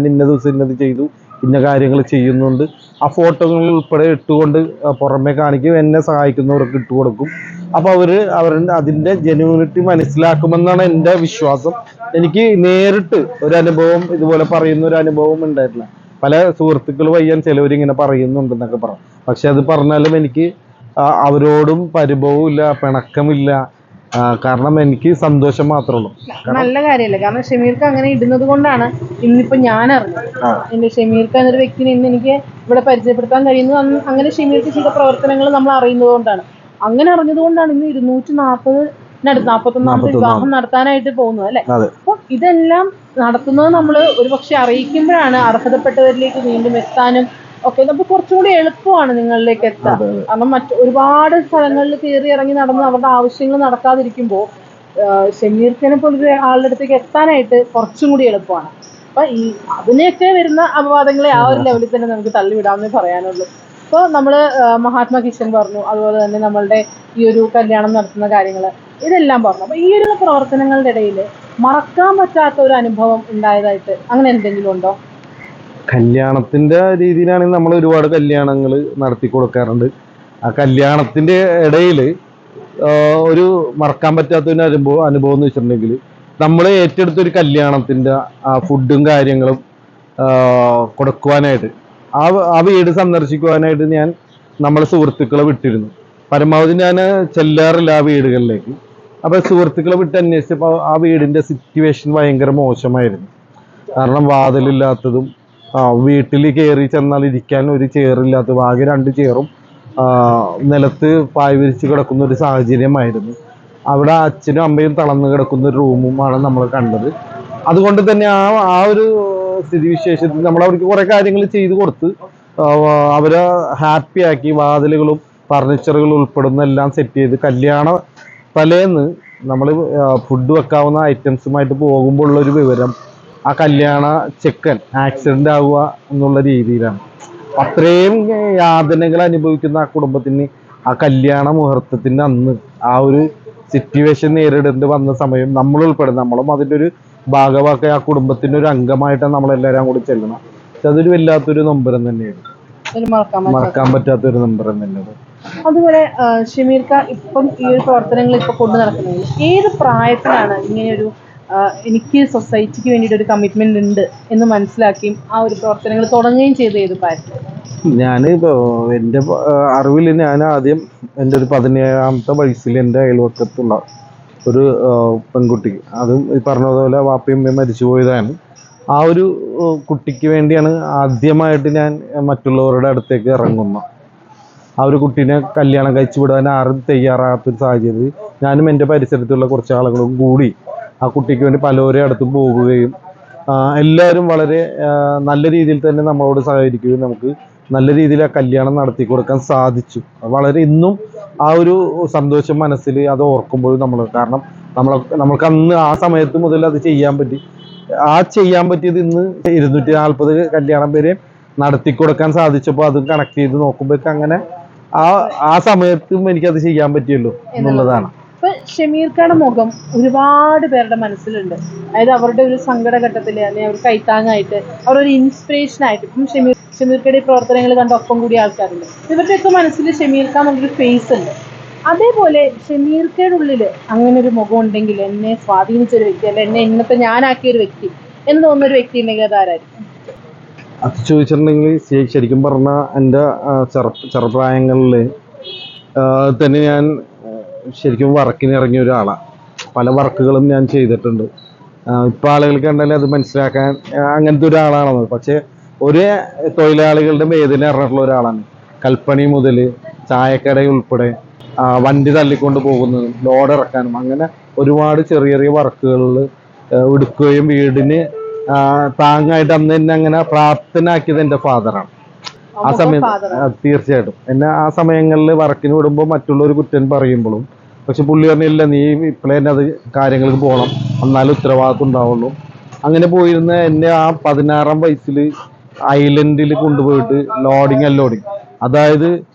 ഇന്ന ദിവസം ഇന്നത് ചെയ്തു, ഇന്ന കാര്യങ്ങൾ ചെയ്യുന്നുണ്ട്, ആ ഫോട്ടോകൾ ഉൾപ്പെടെ ഇട്ടുകൊണ്ട് പുറമെ കാണിക്കും, എന്നെ സഹായിക്കുന്നവർക്ക് ഇട്ടുകൊടുക്കും. അപ്പോൾ അവരുടെ അതിൻ്റെ ജെന്യൂനിറ്റി മനസ്സിലാക്കുമെന്നാണ് എൻ്റെ വിശ്വാസം. എനിക്ക് നേരിട്ട് ഒരു അനുഭവം ഇതുപോലെ പറയുന്ന ഒരു അനുഭവം ഉണ്ടായിട്ടില്ല. പല സുഹൃത്തുക്കൾ വയ്യാൻ ചിലവരിങ്ങനെ പറയുന്നുണ്ടെന്നൊക്കെ പറഞ്ഞു. പക്ഷെ അത് പറഞ്ഞാലും എനിക്ക് അവരോടും പരിഭവവും ഇല്ല, പിണക്കമില്ല. കാരണം എനിക്ക് സന്തോഷം മാത്രമേ ഉള്ളൂ. നല്ല കാര്യമല്ല. കാരണം ഷമീർക്ക് അങ്ങനെ ഇടുന്നത് കൊണ്ടാണ് ഇന്നിപ്പോ ഞാൻ അറിഞ്ഞത്. എന്റെ ഷമീർക്ക് എന്നൊരു വ്യക്തിനെ ഇന്ന് എനിക്ക് ഇവിടെ പരിചയപ്പെടുത്താൻ കഴിയുന്നത് അങ്ങനെ ഷമീർക്ക് ചെയ്ത പ്രവർത്തനങ്ങൾ നമ്മൾ അറിയുന്നത് കൊണ്ടാണ്. അങ്ങനെ അറിഞ്ഞത് കൊണ്ടാണ് ഇന്ന് 241 വിവാഹം നടത്താനായിട്ട് പോകുന്നത് അല്ലെ. അപ്പൊ ഇതെല്ലാം നടത്തുന്നത് നമ്മൾ ഒരുപക്ഷെ അറിയിക്കുമ്പോഴാണ് അർഹതപ്പെട്ടവരിലേക്ക് വീണ്ടും എത്താനും ഒക്കെ നമുക്ക് കുറച്ചുകൂടി എളുപ്പമാണ് നിങ്ങളിലേക്ക് എത്താൻ. കാരണം ഒരുപാട് സ്ഥലങ്ങളിൽ കയറി ഇറങ്ങി നടന്ന് അവരുടെ ആവശ്യങ്ങൾ നടക്കാതിരിക്കുമ്പോൾ ഷമീർക്കനെ പോലൊരു ആളുടെ അടുത്തേക്ക് എത്താനായിട്ട് കുറച്ചും കൂടി എളുപ്പമാണ്. അപ്പൊ ഈ അതിനെയൊക്കെ വരുന്ന അപവാദങ്ങളെ ആ ഒരു ലെവലിൽ തന്നെ നമുക്ക് തള്ളിവിടാമെന്നേ പറയാനുള്ളൂ. ഇപ്പോൾ നമ്മള് മഹാത്മാ കിഷൻ പറഞ്ഞു, അതുപോലെ തന്നെ നമ്മളുടെ ഈ ഒരു കല്യാണം നടത്തുന്ന കാര്യങ്ങള് ഇതെല്ലാം പറഞ്ഞു. അപ്പൊ ഈ ഒരു പ്രവർത്തനങ്ങളുടെ ഇടയിൽ മറക്കാൻ പറ്റാത്ത ഒരു അനുഭവം ഉണ്ടായതായിട്ട് അങ്ങനെ എന്തെങ്കിലും ഉണ്ടോ? കല്യാണത്തിന്റെ രീതിയിലാണെങ്കിൽ നമ്മൾ ഒരുപാട് കല്യാണങ്ങൾ നടത്തി കൊടുക്കാറുണ്ട്. ആ കല്യാണത്തിന്റെ ഇടയിൽ ഒരു മറക്കാൻ പറ്റാത്ത ഒരു അനുഭവം എന്ന് വെച്ചിട്ടുണ്ടെങ്കിൽ, നമ്മൾ ഏറ്റെടുത്തൊരു കല്യാണത്തിന്റെ ആ ഫുഡും കാര്യങ്ങളും കൊടുക്കുവാനായിട്ട് ആ ആ വീട് സന്ദർശിക്കുവാനായിട്ട് ഞാൻ നമ്മളെ സുഹൃത്തുക്കളെ വിട്ടിരുന്നു. പരമാവധി ഞാൻ ചെല്ലാറില്ല ആ വീടുകളിലേക്ക്. അപ്പൊ സുഹൃത്തുക്കളെ വിട്ട് അന്വേഷിച്ചപ്പോൾ ആ വീടിന്റെ സിറ്റുവേഷൻ ഭയങ്കര മോശമായിരുന്നു. കാരണം വാതിലില്ലാത്തതും വീട്ടിൽ കയറി ചെന്നാൽ ഇരിക്കാൻ ഒരു ചെയറില്ലാത്തതും, ആകെ 2 ചെയറും നിലത്ത് പായ് വിരിച്ച് കിടക്കുന്ന ഒരു സാഹചര്യമായിരുന്നു. അവിടെ അച്ഛനും അമ്മയും തളർന്നു കിടക്കുന്ന ഒരു റൂമുമാണ് നമ്മൾ കണ്ടത്. അതുകൊണ്ട് തന്നെ ആ ഒരു സ്ഥിതിവിശേഷത്തിൽ നമ്മൾ അവർക്ക് കുറെ കാര്യങ്ങൾ ചെയ്തു കൊടുത്ത് അവരെ ഹാപ്പിയാക്കി, വാതിലുകളും ഫർണിച്ചറുകളും ഉൾപ്പെടുന്ന എല്ലാം സെറ്റ് ചെയ്ത് കല്യാണ തലേന്ന് നമ്മൾ ഫുഡ് വെക്കാവുന്ന ഐറ്റംസുമായിട്ട് പോകുമ്പോൾ ഉള്ളൊരു വിവരം ആ കല്യാണ ചെക്കൻ ആക്സിഡന്റ് ആവുക എന്നുള്ള രീതിയിലാണ്. അത്രയും യാതനകൾ അനുഭവിക്കുന്ന ആ കുടുംബത്തിന് ആ കല്യാണ മുഹൂർത്തത്തിന്റെ അന്ന് ആ ഒരു സിറ്റുവേഷൻ നേരിടേണ്ടി വന്ന സമയം നമ്മൾ ഉൾപ്പെടും, നമ്മളും അതിൻ്റെ ഒരു ഭാഗമാക്കി ആ കുടുംബത്തിന്റെ ഒരു അംഗമായിട്ടാണ് നമ്മളെല്ലാവരും കൂടി ചെല്ലണം. പക്ഷെ അതൊരു വല്ലാത്തൊരു നൊമ്പരം തന്നെയാണ്, മറക്കാൻ പറ്റാത്തൊരു നൊമ്പരം തന്നെയാണ്. അതുപോലെ ഷമീർക്ക ഇപ്പം ഈ ഒരു പ്രവർത്തനങ്ങൾ ഇപ്പൊ കൊണ്ടു നടക്കുന്നത് ഏത് പ്രായത്തിലാണ് ഇങ്ങനെയൊരു എനിക്ക് സൊസൈറ്റിക്ക് വേണ്ടിയിട്ട് ഒരു കമ്മിറ്റ്മെന്റ് ഉണ്ട് എന്ന് മനസ്സിലാക്കിയും ആ ഒരു പ്രവർത്തനങ്ങൾ തുടങ്ങുകയും ചെയ്ത് ഏത് പ്രായത്തിൽ? ഞാൻ എൻ്റെ അറിവിൽ ഞാൻ ആദ്യം എൻ്റെ ഒരു 17ാമത്തെ വയസ്സിൽ എൻ്റെ അയൽവക്കത്തുള്ള ഒരു പെൺകുട്ടി, അതും ഈ പറഞ്ഞതുപോലെ വാപ്പയും മരിച്ചു പോയതാണ്. ആ ഒരു കുട്ടിക്ക് വേണ്ടിയാണ് ആദ്യമായിട്ട് ഞാൻ മറ്റുള്ളവരുടെ അടുത്തേക്ക് ഇറങ്ങുന്നത്. ആ ഒരു കുട്ടീനെ കല്യാണം കഴിച്ചു വിടാൻ ആരും തയ്യാറാകാത്തൊരു സാഹചര്യത്തിൽ ഞാനും എൻ്റെ പരിസരത്തുള്ള കുറച്ച് ആളുകളും കൂടി ആ കുട്ടിക്ക് വേണ്ടി പലവരും അടുത്തും പോകുകയും എല്ലാവരും വളരെ നല്ല രീതിയിൽ തന്നെ നമ്മളോട് സഹകരിക്കുകയും നമുക്ക് നല്ല രീതിയിൽ ആ കല്യാണം നടത്തി കൊടുക്കാൻ സാധിച്ചു. വളരെ ഇന്നും ആ ഒരു സന്തോഷം മനസ്സിൽ അത് ഓർക്കുമ്പോഴും കാരണം നമ്മൾക്ക് അന്ന് ആ സമയത്ത് മുതൽ അത് ചെയ്യാൻ പറ്റിയത് ഇന്ന് 240 കല്യാണം വരെ നടത്തി കൊടുക്കാൻ സാധിച്ചപ്പോൾ അത് കണക്ട് ചെയ്ത് നോക്കുമ്പോഴേക്ക് അങ്ങനെ ആ സമയത്തും എനിക്കത് ചെയ്യാൻ പറ്റിയല്ലോ എന്നുള്ളതാണ്. ഇപ്പൊ ഷമീർക്കയുടെ മുഖം ഒരുപാട് പേരുടെ മനസ്സിലുണ്ട്. അതായത് അവരുടെ ഒരു സങ്കടഘട്ടത്തില് അല്ലെങ്കിൽ അവർ കൈത്താങ്ങായിട്ട് അവരൊരു ഇൻസ്പിറേഷൻ ആയിട്ട് ഇപ്പം ഷമീർക്കയുടെ പ്രവർത്തനങ്ങൾ കണ്ട ഒപ്പം കൂടിയ ആൾക്കാരുണ്ട്. ഇവരുടെയൊക്കെ മനസ്സിൽ ഷമീർക്ക എന്നൊരു ഫേസ് ഉണ്ട്. അതേപോലെ ഷമീർക്കയുടെ ഉള്ളിൽ അങ്ങനെ ഒരു മുഖം ഉണ്ടെങ്കിൽ, എന്നെ സ്വാധീനിച്ചൊരു വ്യക്തി അല്ല എന്നെ ഇന്നത്തെ ഞാനാക്കിയ ഒരു വ്യക്തി എന്ന് തോന്നുന്നൊരു വ്യക്തി ഉണ്ടെങ്കിൽ അതാരായിരിക്കും? അത് ചോദിച്ചിട്ടുണ്ടെങ്കിൽ ശരിക്കും പറഞ്ഞാൽ എൻ്റെ ചെറുപ്രായങ്ങളിൽ തന്നെ ഞാൻ ശരിക്കും വർക്കിന് ഇറങ്ങിയ ഒരാളാണ്. പല വർക്കുകളും ഞാൻ ചെയ്തിട്ടുണ്ട്. ഇപ്പോൾ ആളുകൾക്ക് കണ്ടാലും അത് മനസ്സിലാക്കാൻ അങ്ങനത്തെ ഒരാളാണെന്ന്. പക്ഷേ ഒരു തൊഴിലാളികളുടെ വേദന അറിഞ്ഞിട്ടുള്ള ഒരാളാണ്. കൽപ്പണി മുതൽ ചായക്കട ഉൾപ്പെടെ വണ്ടി തള്ളിക്കൊണ്ട് പോകുന്നതും ലോഡ് ഇറക്കാനും അങ്ങനെ ഒരുപാട് ചെറിയ ചെറിയ വർക്കുകളിൽ എടുക്കുകയും വീടിന് താങ്ങായിട്ട് അന്ന് എന്നെ അങ്ങനെ പ്രാപ്തനാക്കിയത് എൻ്റെ ഫാദറാണ്. ആ സമയം തീർച്ചയായിട്ടും എന്നെ ആ സമയങ്ങളിൽ വർക്കിന് വിടുമ്പോൾ മറ്റുള്ളവർ കുറ്റം പറയുമ്പോഴും പക്ഷെ പുള്ളി പറഞ്ഞില്ല, നീ ഇപ്പോഴേ തന്നെ അത് കാര്യങ്ങൾക്ക് പോകണം, എന്നാലും ഉത്തരവാദിത്വം ഉണ്ടാവുള്ളൂ. അങ്ങനെ പോയിരുന്ന എന്നെ ആ 16ാം വയസ്സിൽ ഐലൻഡിൽ കൊണ്ടുപോയിട്ട് ലോഡിങ് അൺലോഡിങ്, അതായത്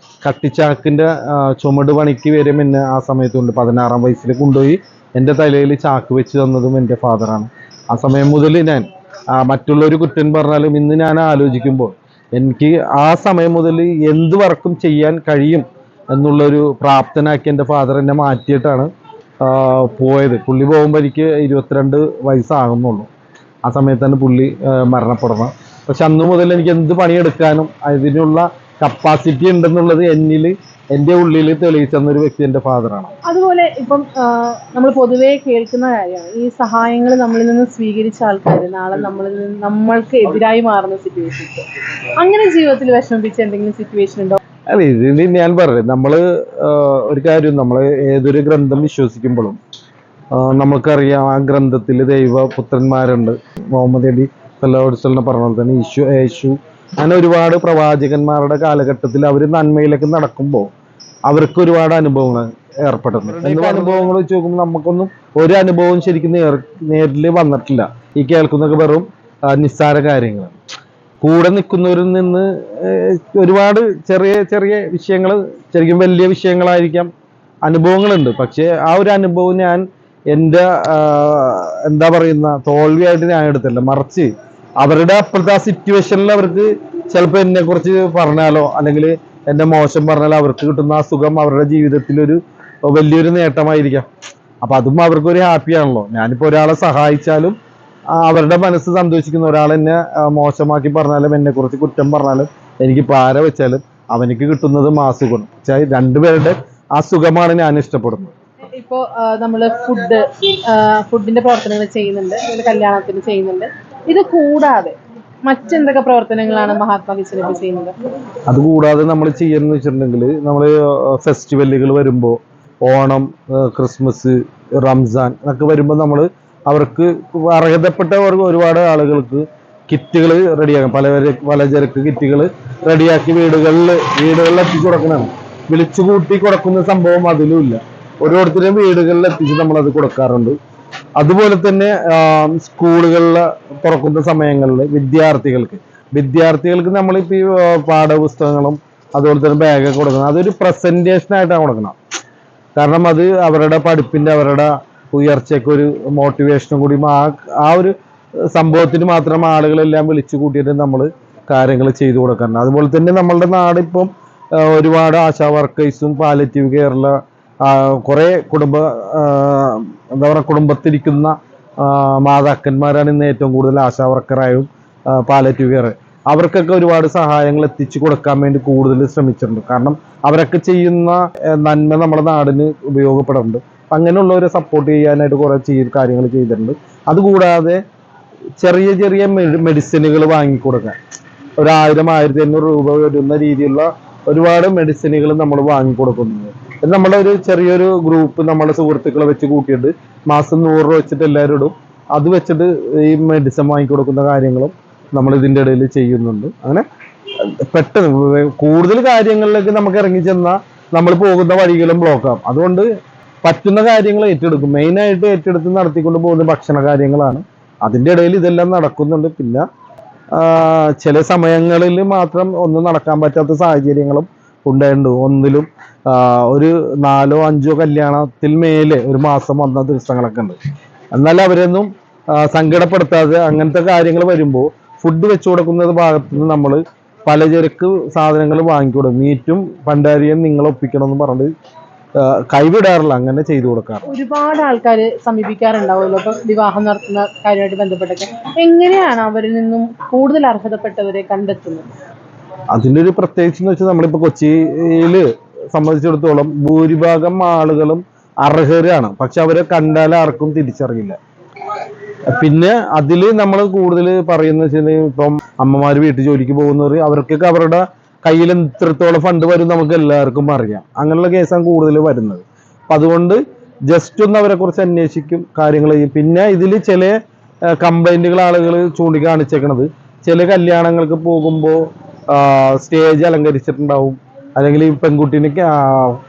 കട്ടിച്ചാക്കിൻ്റെ ചുമട് പണിക്ക് വരെ എന്നെ ആ സമയത്ത് കൊണ്ട് 16ാം വയസ്സിൽ കൊണ്ടുപോയി എൻ്റെ തലയിൽ ചാക്ക് വെച്ച് തന്നതും എൻ്റെ ഫാദറാണ്. ആ സമയം മുതൽ ഞാൻ മറ്റുള്ളവർ കുറ്റം പറഞ്ഞാലും ഇന്ന് ഞാൻ ആലോചിക്കുമ്പോൾ എനിക്ക് ആ സമയം മുതൽ എന്ത് വർക്കും ചെയ്യാൻ കഴിയും എന്നുള്ളൊരു പ്രാപ്തനാക്കി എൻ്റെ ഫാദർ എന്നെ മാറ്റിയിട്ടാണ് പോയത്. പുള്ളി പോകുമ്പോൾ എനിക്ക് 22 വയസ്സാകുന്നുള്ളൂ. ആ സമയത്താണ് പുള്ളി മരണപ്പെടുന്നത്. പക്ഷെ അന്ന് മുതൽ എനിക്ക് എന്ത് പണിയെടുക്കാനും അതിനുള്ള കപ്പാസിറ്റി ഉണ്ടെന്നുള്ളത് എൻ്റെ ഉള്ളിൽ തെളിയിച്ചെന്നൊരു വ്യക്തി എൻ്റെ ഫാദറാണ്. അതുപോലെ ഇപ്പം നമ്മൾ പൊതുവേ കേൾക്കുന്ന കാര്യമാണ് ഈ സഹായങ്ങൾ നമ്മളിൽ നിന്ന് സ്വീകരിച്ച ആൾക്കാർ നാളെ നമ്മൾക്ക് എതിരായി മാറുന്ന സിറ്റുവേഷൻ. അങ്ങനെ ജീവിതത്തിൽ വിഷമിപ്പിച്ച എന്തെങ്കിലും സിറ്റുവേഷൻ ഉണ്ടോ? അല്ല, ഇതിന് ഞാൻ പറയാം, നമ്മള് ഒരു കാര്യം, നമ്മൾ ഏതൊരു ഗ്രന്ഥം വിശ്വസിക്കുമ്പോഴും നമ്മൾക്കറിയാം ആ ഗ്രന്ഥത്തിൽ ദൈവപുത്രന്മാരുണ്ട്. മുഹമ്മദ് നബി സല്ലല്ലാഹു അലൈഹി വസല്ലം പറഞ്ഞ പോലെ തന്നെ യേശു അങ്ങനെ ഒരുപാട് പ്രവാചകന്മാരുടെ കാലഘട്ടത്തിൽ അവർ നന്മയിലേക്ക് നടക്കുമ്പോൾ അവർക്ക് ഒരുപാട് അനുഭവങ്ങൾ ഏർപ്പെട്ടിട്ടുണ്ട്. എന്നുള്ള അനുഭവങ്ങൾ വെച്ച് നോക്കുമ്പോൾ നമുക്കൊന്നും ഒരു അനുഭവം ശരിക്കും നേരിൽ വന്നിട്ടില്ല. ഈ കേൾക്കുന്നൊക്കെ വെറും നിസ്സാര കാര്യങ്ങൾ. കൂടെ നിൽക്കുന്നവരിൽ നിന്ന് ഒരുപാട് ചെറിയ ചെറിയ വിഷയങ്ങൾ, ശരിക്കും വലിയ വിഷയങ്ങളായിരിക്കാം, അനുഭവങ്ങളുണ്ട്. പക്ഷേ ആ ഒരു അനുഭവം ഞാൻ എൻ്റെ എന്താ പറയുന്ന തോൽവിയായിട്ട് ഞാൻ എടുത്തില്ല. മറിച്ച് അവരുടെ അപ്പോഴത്തെ ആ സിറ്റുവേഷനിൽ അവർക്ക് ചിലപ്പോൾ എന്നെ കുറിച്ച് പറഞ്ഞാലോ അല്ലെങ്കിൽ എന്റെ മോശം പറഞ്ഞാലോ അവർക്ക് കിട്ടുന്ന ആ സുഖം അവരുടെ ജീവിതത്തിലൊരു വലിയൊരു നേട്ടമായിരിക്കാം. അപ്പൊ അതും അവർക്കൊരു ഹാപ്പിയാണല്ലോ. ഞാനിപ്പോ ഒരാളെ സഹായിച്ചാലും അവരുടെ മനസ്സ് സന്തോഷിക്കുന്ന, ഒരാളെന്നെ മോശമാക്കി പറഞ്ഞാലും എന്നെ കുറിച്ച് കുറ്റം പറഞ്ഞാലും എനിക്ക് പാര വെച്ചാലും അവനിക്ക് കിട്ടുന്നത് ആ സുഖം. രണ്ടുപേരുടെ ആ സുഖമാണ് ഞാൻ ഇഷ്ടപ്പെടുന്നത്. ഇപ്പോ നമ്മള് ഫുഡിന്റെ പ്രവർത്തനങ്ങൾ ചെയ്യുന്നുണ്ട്, കല്യാണത്തിന് ചെയ്യുന്നുണ്ട്. ഇത് കൂടാതെ മറ്റെന്തൊക്കെ പ്രവർത്തനങ്ങളാണ് മഹാത്മാ കിച്ചൺ ഇപ്പോൾ ചെയ്യുന്നത്? അതുകൂടാതെ നമ്മൾ ചെയ്യുന്ന വെച്ചിട്ടുണ്ടെങ്കിൽ, നമ്മൾ ഫെസ്റ്റിവലുകൾ വരുമ്പോൾ, ഓണം, ക്രിസ്മസ്, റംസാൻ ഒക്കെ വരുമ്പോൾ നമ്മൾ അവർക്ക് അർഹതപ്പെട്ട ഒരുപാട് ആളുകൾക്ക് കിറ്റുകൾ റെഡിയാക്കാം. പലചരക്ക് കിറ്റുകൾ റെഡിയാക്കി വീടുകളിൽ എത്തിച്ചു കൊടുക്കണം. വിളിച്ചു കൂട്ടി കൊടുക്കുന്ന സംഭവം അതിലും ഇല്ല. ഓരോരുത്തരും വീടുകളിൽ എത്തിച്ച് നമ്മളത് കൊടുക്കാറുണ്ട്. അതുപോലെ തന്നെ സ്കൂളുകളിൽ തുറക്കുന്ന സമയങ്ങളിൽ വിദ്യാർത്ഥികൾക്ക് നമ്മളിപ്പോൾ ഈ പാഠപുസ്തകങ്ങളും അതുപോലെ തന്നെ ബാഗൊക്കെ കൊടുക്കണം. അതൊരു പ്രസന്റേഷൻ ആയിട്ടാണ് കൊടുക്കണം. കാരണം അത് അവരുടെ പഠിപ്പിന്റെ, അവരുടെ ഉയർച്ചയ്ക്ക് ഒരു മോട്ടിവേഷനും കൂടി ആ ഒരു സംഭവത്തിന് മാത്രം ആളുകളെല്ലാം വിളിച്ചു കൂട്ടിയിട്ട് നമ്മൾ കാര്യങ്ങൾ ചെയ്തു കൊടുക്കണം. അതുപോലെ തന്നെ നമ്മളുടെ നാടിപ്പം ഒരുപാട് ആശാ വർക്കേഴ്സും പാലിറ്റീവ് കെയറിലെ കുറെ എന്താ പറയുക, കുടുംബത്തിരിക്കുന്ന മാതാക്കന്മാരാണ് ഇന്ന് ഏറ്റവും കൂടുതൽ ആശാ വർക്കറായും പാലിറ്റീവ് കെയർ. അവർക്കൊക്കെ ഒരുപാട് സഹായങ്ങൾ എത്തിച്ചു കൊടുക്കാൻ വേണ്ടി കൂടുതൽ ശ്രമിച്ചിട്ടുണ്ട്. കാരണം അവരൊക്കെ ചെയ്യുന്ന നന്മ നമ്മുടെ നാടിന് ഉപയോഗപ്പെടുന്നുണ്ട്. അങ്ങനെയുള്ളവരെ സപ്പോർട്ട് ചെയ്യാനായിട്ട് കുറെ കാര്യങ്ങൾ ചെയ്തിട്ടുണ്ട്. അതുകൂടാതെ ചെറിയ ചെറിയ മെഡിസിനുകൾ വാങ്ങിക്കൊടുക്കാൻ, 1000-1500 രൂപ വരുന്ന രീതിയിലുള്ള ഒരുപാട് മെഡിസിനുകൾ നമ്മൾ വാങ്ങിക്കൊടുക്കുന്നുണ്ട്. നമ്മുടെ ഒരു ചെറിയൊരു ഗ്രൂപ്പ് നമ്മുടെ സുഹൃത്തുക്കളെ വെച്ച് കൂട്ടിയിട്ട് മാസം 100 രൂപ വെച്ചിട്ട് എല്ലാവരും ഇടും. അത് വെച്ചിട്ട് ഈ മെഡിസിൻ വാങ്ങിക്കൊടുക്കുന്ന കാര്യങ്ങളും നമ്മൾ ഇതിൻ്റെ ഇടയിൽ ചെയ്യുന്നുണ്ട്. അങ്ങനെ പെട്ടെന്ന് കൂടുതൽ കാര്യങ്ങളിലേക്ക് നമുക്ക് ഇറങ്ങി ചെന്നാൽ നമ്മൾ പോകുന്ന വഴികളും ബ്ലോക്കാവും. അതുകൊണ്ട് പറ്റുന്ന കാര്യങ്ങൾ ഏറ്റെടുക്കും. മെയിനായിട്ട് ഏറ്റെടുത്ത് നടത്തിക്കൊണ്ട് പോകുന്ന ഭക്ഷണ കാര്യങ്ങളാണ്. അതിൻ്റെ ഇടയിൽ ഇതെല്ലാം നടക്കുന്നുണ്ട്. പിന്നെ ചില സമയങ്ങളിൽ മാത്രം ഒന്നും നടക്കാൻ പറ്റാത്ത സാഹചര്യങ്ങളും ഉണ്ടായിട്ടുണ്ട്. ഒന്നിലും ഒരു 4-5 കല്യാണത്തിൽ മേലെ ഒരു മാസം വന്ന ദിവസങ്ങളൊക്കെ ഉണ്ട്. എന്നാൽ അവരൊന്നും സങ്കടപ്പെടുത്താതെ അങ്ങനത്തെ കാര്യങ്ങൾ വരുമ്പോൾ ഫുഡ് വെച്ചു കൊടുക്കുന്നത് ഭാഗത്ത് നിന്ന് നമ്മൾ പലചരക്ക് സാധനങ്ങൾ വാങ്ങിക്കൊടുക്കും. മീറ്റും പണ്ടാരിയും നിങ്ങൾ ഒപ്പിക്കണം എന്ന് പറഞ്ഞിട്ട് കൈവിടാറില്ല, അങ്ങനെ ചെയ്തു കൊടുക്കാറ്. ഒരുപാട് ആൾക്കാർ സമീപിക്കാറുണ്ടാവുമല്ലോ ഇപ്പൊ വിവാഹം നടത്തുന്ന കാര്യമായിട്ട് ബന്ധപ്പെട്ടൊക്കെ. എങ്ങനെയാണ് അവരിൽ നിന്നും കൂടുതൽ അർഹതപ്പെട്ടവരെ കണ്ടെത്തുന്നത്? അതിൻ്റെ ഒരു പ്രത്യേകിച്ച് എന്ന് വെച്ചാൽ, നമ്മളിപ്പോൾ കൊച്ചിയിൽ സംബന്ധിച്ചിടത്തോളം ഭൂരിഭാഗം ആളുകളും അർഹരാണ്. പക്ഷെ അവരെ കണ്ടാൽ ആർക്കും തിരിച്ചറിയില്ല. പിന്നെ അതിൽ നമ്മൾ കൂടുതൽ പറയുന്ന വെച്ചാൽ, ഇപ്പം അമ്മമാർ വീട്ടു ജോലിക്ക് പോകുന്നവർ, അവർക്കൊക്കെ അവരുടെ കയ്യിൽ എത്രത്തോളം ഫണ്ട് വരും നമുക്ക് എല്ലാവർക്കും അറിയാം. അങ്ങനെയുള്ള കേസാണ് കൂടുതൽ വരുന്നത്. അപ്പം അതുകൊണ്ട് ജസ്റ്റ് ഒന്ന് അവരെ കുറിച്ച് അന്വേഷിക്കും, കാര്യങ്ങൾ ചെയ്യും. പിന്നെ ഇതിൽ ചില കംപ്ലൈന്റുകൾ ആളുകൾ ചൂണ്ടിക്കാണിച്ചേക്കണത്, ചില കല്യാണങ്ങൾക്ക് പോകുമ്പോൾ സ്റ്റേജ് അലങ്കരിച്ചിട്ടുണ്ടാവും, അല്ലെങ്കിൽ ഈ പെൺകുട്ടീനെ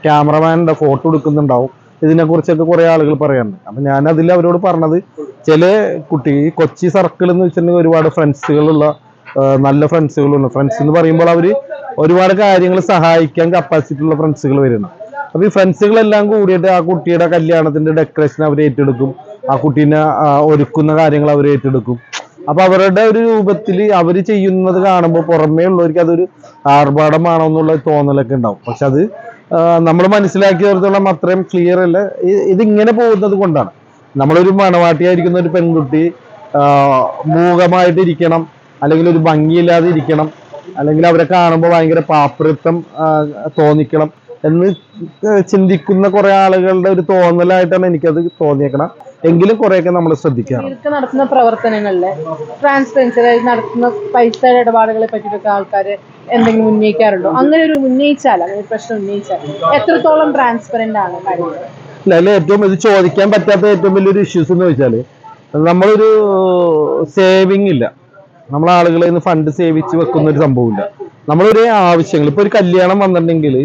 ക്യാമറമാൻ്റെ ഫോട്ടോ എടുക്കുന്നുണ്ടാവും. ഇതിനെക്കുറിച്ചൊക്കെ കുറേ ആളുകൾ പറയാറുണ്ട്. അപ്പം ഞാൻ അതിൽ അവരോട് പറഞ്ഞത്, ചില കൊച്ചി സർക്കിൾ എന്ന് വെച്ചിട്ടുണ്ടെങ്കിൽ ഒരുപാട് ഫ്രണ്ട്സുകളുള്ള, നല്ല ഫ്രണ്ട്സുകളുണ്ട്. ഫ്രണ്ട്സ് എന്ന് പറയുമ്പോൾ അവർ ഒരുപാട് കാര്യങ്ങൾ സഹായിക്കാൻ കപ്പാസിറ്റി ഉള്ള ഫ്രണ്ട്സുകൾ വരുന്നു. അപ്പോൾ ഈ ഫ്രണ്ട്സുകളെല്ലാം കൂടിയിട്ട് ആ കുട്ടിയുടെ കല്യാണത്തിന്റെ ഡെക്കറേഷൻ അവർ ഏറ്റെടുക്കും, ആ കുട്ടീനെ ഒരുക്കുന്ന കാര്യങ്ങൾ അവർ ഏറ്റെടുക്കും. അപ്പൊ അവരുടെ ഒരു രൂപത്തിൽ അവർ ചെയ്യുന്നത് കാണുമ്പോൾ പുറമേ ഉള്ളവർക്ക് അതൊരു ആർഭാടമാണോ എന്നുള്ള തോന്നലൊക്കെ ഉണ്ടാവും. പക്ഷെ അത് നമ്മൾ മനസ്സിലാക്കിയവർത്തോളം അത്രയും ക്ലിയർ അല്ല. ഇതിങ്ങനെ പോകുന്നത് കൊണ്ടാണ്. നമ്മളൊരു മണവാട്ടിയായിരിക്കുന്ന ഒരു പെൺകുട്ടി മൂകമായിട്ടിരിക്കണം, അല്ലെങ്കിൽ ഒരു ഭംഗിയില്ലാതെ ഇരിക്കണം, അല്ലെങ്കിൽ അവരെ കാണുമ്പോൾ ഭയങ്കര പാപ്പരത്വം തോന്നിക്കണം എന്ന് ചിന്തിക്കുന്ന കുറെ ആളുകളുടെ ഒരു തോന്നലായിട്ടാണ് എനിക്കത് തോന്നിയേക്കണം. എങ്കിലും കുറെയൊക്കെ നമ്മൾ ശ്രദ്ധിക്കാറുണ്ട്. നടത്തുന്ന പ്രവർത്തനങ്ങളില് ട്രാൻസ്പെറൻസി നടത്തുന്ന പൈസയുടെ ഇടപാടുകളെ പറ്റിയിട്ടൊക്കെ ആൾക്കാർ എന്തെങ്കിലും ഉന്നയിക്കാറുണ്ടോ? അങ്ങനെ ഒരു ഉന്നയിച്ചാൽ, അങ്ങനെ ഒരു പ്രശ്നം ഉന്നയിച്ചാൽ എത്രത്തോളം ട്രാൻസ്പെറന്റ് ആണ് കാര്യങ്ങൾ? അല്ല, ഏറ്റവും ഇത് ചോദിക്കാൻ പറ്റാത്ത ഏറ്റവും വലിയൊരു ഇഷ്യൂസ് എന്ന് വെച്ചാല്, നമ്മളൊരു സേവിങ് ഇല്ല. നമ്മൾ ആളുകളിൽ നിന്ന് ഫണ്ട് സേവിച്ച് വെക്കുന്ന ഒരു സംഭവമില്ല. നമ്മളൊരു ആവശ്യങ്ങൾ, ഇപ്പൊ ഒരു കല്യാണം വന്നിട്ടുണ്ടെങ്കിൽ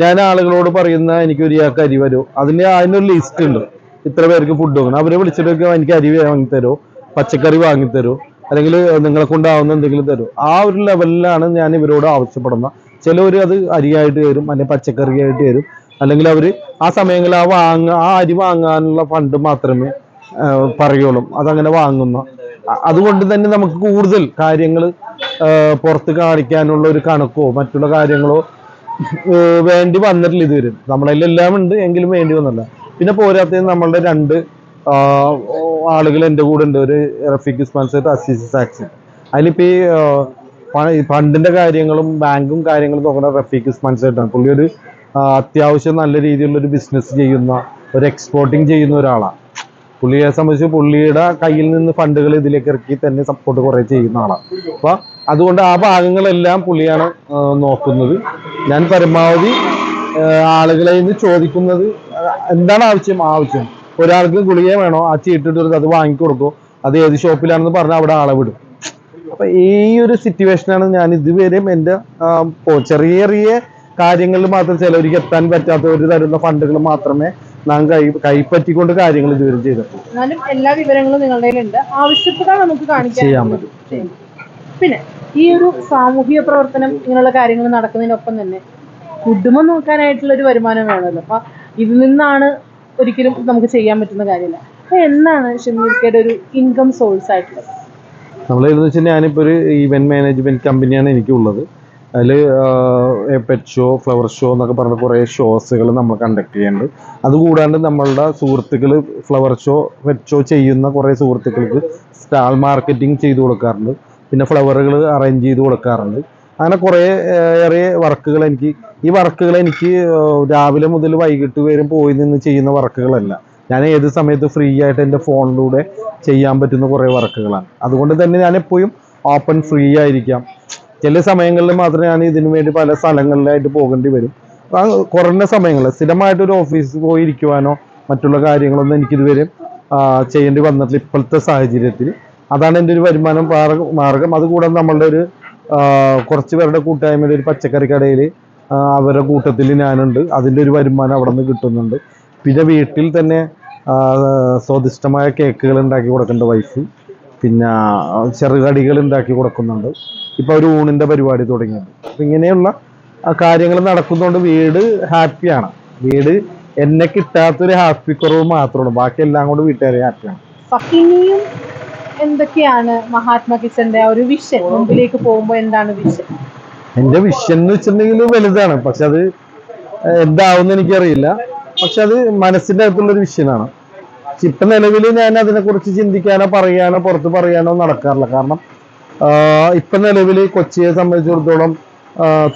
ഞാൻ ആളുകളോട് പറയുന്ന, എനിക്ക് ഒരു അരി വരും, അതിനൊരു ലിസ്റ്റ് ഉണ്ട്. ഇത്ര പേർക്ക് ഫുഡ് വെക്കണം. അവരെ വിളിച്ചിട്ട് എനിക്ക് അരി വാങ്ങിത്തരോ, പച്ചക്കറി വാങ്ങിത്തരോ, അല്ലെങ്കിൽ നിങ്ങളെ കൊണ്ടാവുന്ന എന്തെങ്കിലും തരും. ആ ഒരു ലെവലിലാണ് ഞാൻ ഇവരോട് ആവശ്യപ്പെടുന്നത്. ചിലവർ അത് അരിയായിട്ട് തരും, അല്ലെങ്കിൽ പച്ചക്കറിയായിട്ട് തരും, അല്ലെങ്കിൽ അവർ ആ സമയങ്ങളിൽ ആ അരി വാങ്ങാനുള്ള ഫണ്ട് മാത്രമേ പറയുള്ളൂ. അതങ്ങനെ വാങ്ങുന്ന അതുകൊണ്ട് തന്നെ നമുക്ക് കൂടുതൽ കാര്യങ്ങൾ പുറത്ത് കാണിക്കാനുള്ള ഒരു കണക്കോ മറ്റുള്ള കാര്യങ്ങളോ വേണ്ടി വന്നിട്ടില്ല ഇതുവരെ. നമ്മളെല്ലാം ഉണ്ട് എങ്കിലും വേണ്ടി വന്നില്ല. പിന്നെ പോരാത്തത് നമ്മളുടെ 2 ആളുകൾ എൻ്റെ കൂടെ ഉണ്ട്. ഒരു റഫീഖ് ഉസ്മാൻ സേട്ട്, അസീസ് സാക്സൺ. അതിലിപ്പോ ഈ ഫണ്ടിന്റെ കാര്യങ്ങളും ബാങ്കും കാര്യങ്ങളും നോക്കുന്ന റഫീഖ് ഉസ്മാൻ സേട്ടാണ്. പുള്ളി ഒരു അത്യാവശ്യം നല്ല രീതിയിലുള്ള ഒരു ബിസിനസ് ചെയ്യുന്ന, ഒരു എക്സ്പോർട്ടിങ് ചെയ്യുന്ന ഒരാളാണ്. പുള്ളിയെ സംബന്ധിച്ച് പുള്ളിയുടെ കയ്യിൽ നിന്ന് ഫണ്ടുകൾ ഇതിലേക്ക് ഇറക്കി തന്നെ സപ്പോർട്ട് കുറെ ചെയ്യുന്ന ആളാണ്. അപ്പൊ അതുകൊണ്ട് ആ ഭാഗങ്ങളെല്ലാം പുള്ളിയാണ് നോക്കുന്നത്. ഞാൻ പരമാവധി ആളുകളെ നിന്ന് ചോദിക്കുന്നത് എന്താണ് ആവശ്യം. ഒരാൾക്ക് ഗുളിക വേണോ, ആ ചീട്ടിട്ട് അത് വാങ്ങിക്കൊടുക്കോ, അത് ഏത് ഷോപ്പിലാണെന്ന് പറഞ്ഞാൽ അവിടെ ആളെ വിടും. അപ്പൊ ഈ ഒരു സിറ്റുവേഷനാണ് ഞാൻ ഇതുവരെയും എൻ്റെ ചെറിയ ചെറിയ കാര്യങ്ങളിൽ മാത്രം ചിലവർക്ക് എത്താൻ പറ്റാത്തവർ തരുന്ന ഫണ്ടുകൾ മാത്രമേ നാം കൈപ്പറ്റിക്കൊണ്ട് കാര്യങ്ങൾ ഇതുവരെ ചെയ്തിട്ടുള്ളൂ. എന്നാലും എല്ലാ വിവരങ്ങളും നിങ്ങളുടെ കയ്യിലുണ്ട്, ആവശ്യപ്പെട്ടാൽ നമുക്ക് ചെയ്യാൻ പറ്റും. പിന്നെ ഈ ഒരു സാമൂഹിക പ്രവർത്തനം ഇങ്ങനെയുള്ള കാര്യങ്ങൾ നടക്കുന്നതിനൊപ്പം തന്നെ കുടുംബം നോക്കാനായിട്ടുള്ള ഒരു വരുമാനം വേണമല്ലോ. അപ്പൊ ഇതിൽ നിന്നാണ് ഒരിക്കലും നമുക്ക് ചെയ്യാൻ പറ്റുന്ന കാര്യമില്ല. അപ്പൊ എന്താണ് ഷമീർക്കയുടെ ഒരു ഇൻകം സോഴ്സ് ആയിട്ടുള്ളത്? നമ്മളെന്ന് വെച്ചാൽ ഞാനിപ്പോൾ ഒരു ഈവന്റ് മാനേജ്മെന്റ് കമ്പനിയാണ് എനിക്കുള്ളത്. അതിൽ പെറ്റ് ഷോ, ഫ്ലവർ ഷോ എന്നൊക്കെ പറഞ്ഞ കുറേ ഷോസുകൾ നമ്മൾ കണ്ടക്ട് ചെയ്യുന്നുണ്ട്. അതുകൂടാണ്ട് നമ്മളുടെ സുഹൃത്തുക്കൾ ഫ്ലവർ ഷോ, പെറ്റ് ഷോ ചെയ്യുന്ന കുറേ സുഹൃത്തുക്കൾക്ക് സ്റ്റാൾ മാർക്കറ്റിംഗ് ചെയ്തു കൊടുക്കാറുണ്ട്. പിന്നെ ഫ്ലവറുകൾ അറേഞ്ച് ചെയ്ത് കൊടുക്കാറുണ്ട്. അങ്ങനെ കുറേ ഏറെ വർക്കുകൾ ഈ വർക്കുകൾ എനിക്ക് രാവിലെ മുതൽ വൈകിട്ട് വരും പോയി നിന്ന് ചെയ്യുന്ന വർക്കുകളല്ല. ഞാൻ ഏത് സമയത്ത് ഫ്രീ ആയിട്ട് എൻ്റെ ഫോണിലൂടെ ചെയ്യാൻ പറ്റുന്ന കുറേ വർക്കുകളാണ്. അതുകൊണ്ട് തന്നെ ഞാൻ എപ്പോഴും ഓപ്പൺ ഫ്രീ ആയിരിക്കാം. ചില സമയങ്ങളിൽ മാത്രമേ ഞാൻ ഇതിനു വേണ്ടി പല സ്ഥലങ്ങളിലായിട്ട് പോകേണ്ടി വരും. കുറഞ്ഞ സമയങ്ങളിൽ സ്ഥിരമായിട്ടൊരു ഓഫീസിൽ പോയി ഇരിക്കുവാനോ മറ്റുള്ള കാര്യങ്ങളൊന്നും എനിക്കിതുവരെ ചെയ്യേണ്ടി വന്നിട്ടില്ല ഇപ്പോഴത്തെ സാഹചര്യത്തിൽ. അതാണ് എൻ്റെ ഒരു വരുമാനം മാർഗം. അതുകൂടാതെ നമ്മളുടെ ഒരു കുറച്ച് പേരുടെ കൂട്ടായ്മയുടെ ഒരു പച്ചക്കറി കടയിൽ അവരുടെ കൂട്ടത്തിൽ ഞാനുണ്ട്. അതിൻ്റെ ഒരു വരുമാനം അവിടെ നിന്ന് കിട്ടുന്നുണ്ട്. പിന്നെ വീട്ടിൽ തന്നെ സ്വാദിഷ്ടമായ കേക്കുകൾ ഉണ്ടാക്കി കൊടുക്കുന്നുണ്ട് വൈഫ്. പിന്നെ ചെറുകടികൾ ഉണ്ടാക്കി കൊടുക്കുന്നുണ്ട്. ഇപ്പൊ ഒരു ഊണിന്റെ പരിപാടി തുടങ്ങിയത്. അപ്പൊ ഇങ്ങനെയുള്ള കാര്യങ്ങൾ നടക്കുന്നതുകൊണ്ട് വീട് ഹാപ്പിയാണ്. വീട് എന്നെ കിട്ടാത്തൊരു ഹാപ്പി കുറവ് മാത്രമാണ്, ബാക്കി എല്ലാം കൊണ്ട് വീട്ടുകാരെ ഹാപ്പിയാണ്. ഇനിയും എന്തൊക്കെയാണ് മഹാത്മാ കിച്ചന്റെ ഒരു വിഷൻ? മുമ്പിലേക്ക് പോകുമ്പോൾ എന്താണ് വിഷൻ? എന്റെ വിഷൻ എന്ന് വെച്ചിട്ടുണ്ടെങ്കിൽ വലുതാണ്, പക്ഷെ അത് എന്താവുമെന്ന് എനിക്കറിയില്ല. പക്ഷെ അത് മനസ്സിന്റെ അകത്തുള്ളൊരു വിഷനാണ്. ഇപ്പൊ നിലവിൽ ഞാൻ അതിനെക്കുറിച്ച് ചിന്തിക്കാനോ പറയാനോ പുറത്ത് പറയാനോ നടക്കാറില്ല. കാരണം ഇപ്പൊ നിലവിൽ കൊച്ചിയെ സംബന്ധിച്ചിടത്തോളം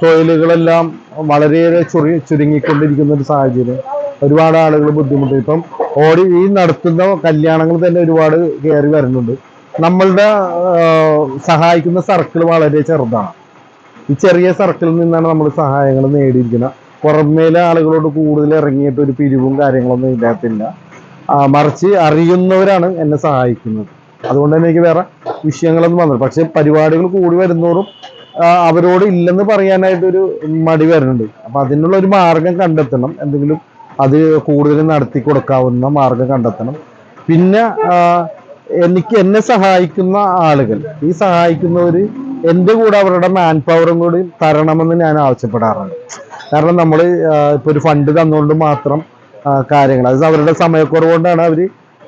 തൊഴിലുകളെല്ലാം വളരെയേറെ ചുരുങ്ങിക്കൊണ്ടിരിക്കുന്ന ഒരു സാഹചര്യം. ഒരുപാട് ആളുകൾ ബുദ്ധിമുട്ട്. ഇപ്പം ഈ നടത്തുന്ന കല്യാണങ്ങൾ തന്നെ ഒരുപാട് കയറി വരുന്നുണ്ട്. നമ്മളുടെ സഹായിക്കുന്ന സർക്കിൾ വളരെ ചെറുതാണ്. ഈ ചെറിയ സർക്കിളിൽ നിന്നാണ് നമ്മൾ സഹായങ്ങൾ നേടിയിരിക്കുന്നത്. പുറമേലെ ആളുകളോട് കൂടുതൽ ഇറങ്ങിയിട്ട് ഒരു പിരിവും കാര്യങ്ങളൊന്നും ഇല്ലാത്തില്ല. മറിച്ച് അറിയുന്നവരാണ് എന്നെ സഹായിക്കുന്നത്. അതുകൊണ്ട് തന്നെ എനിക്ക് വേറെ വിഷയങ്ങളൊന്നും വന്നില്ല. പക്ഷെ പരിപാടികൾ കൂടി വരുന്നോറും അവരോട് ഇല്ലെന്ന് പറയാനായിട്ടൊരു മടി വരുന്നുണ്ട്. അപ്പൊ അതിനുള്ള ഒരു മാർഗം കണ്ടെത്തണം. എന്തെങ്കിലും അത് കൂടുതൽ നടത്തി കൊടുക്കാവുന്ന മാർഗം കണ്ടെത്തണം. പിന്നെ എന്നെ സഹായിക്കുന്ന ആളുകൾ, ഈ സഹായിക്കുന്നവര് എൻ്റെ കൂടെ അവരുടെ മാൻ പവറും കൂടി തരണമെന്ന് ഞാൻ ആവശ്യപ്പെടാറുണ്ട്. കാരണം നമ്മൾ ഇപ്പൊ ഒരു ഫണ്ട് തന്നുകൊണ്ട് മാത്രം കാര്യങ്ങൾ, അത് അവരുടെ സമയക്കുറവ് കൊണ്ടാണ് അവർ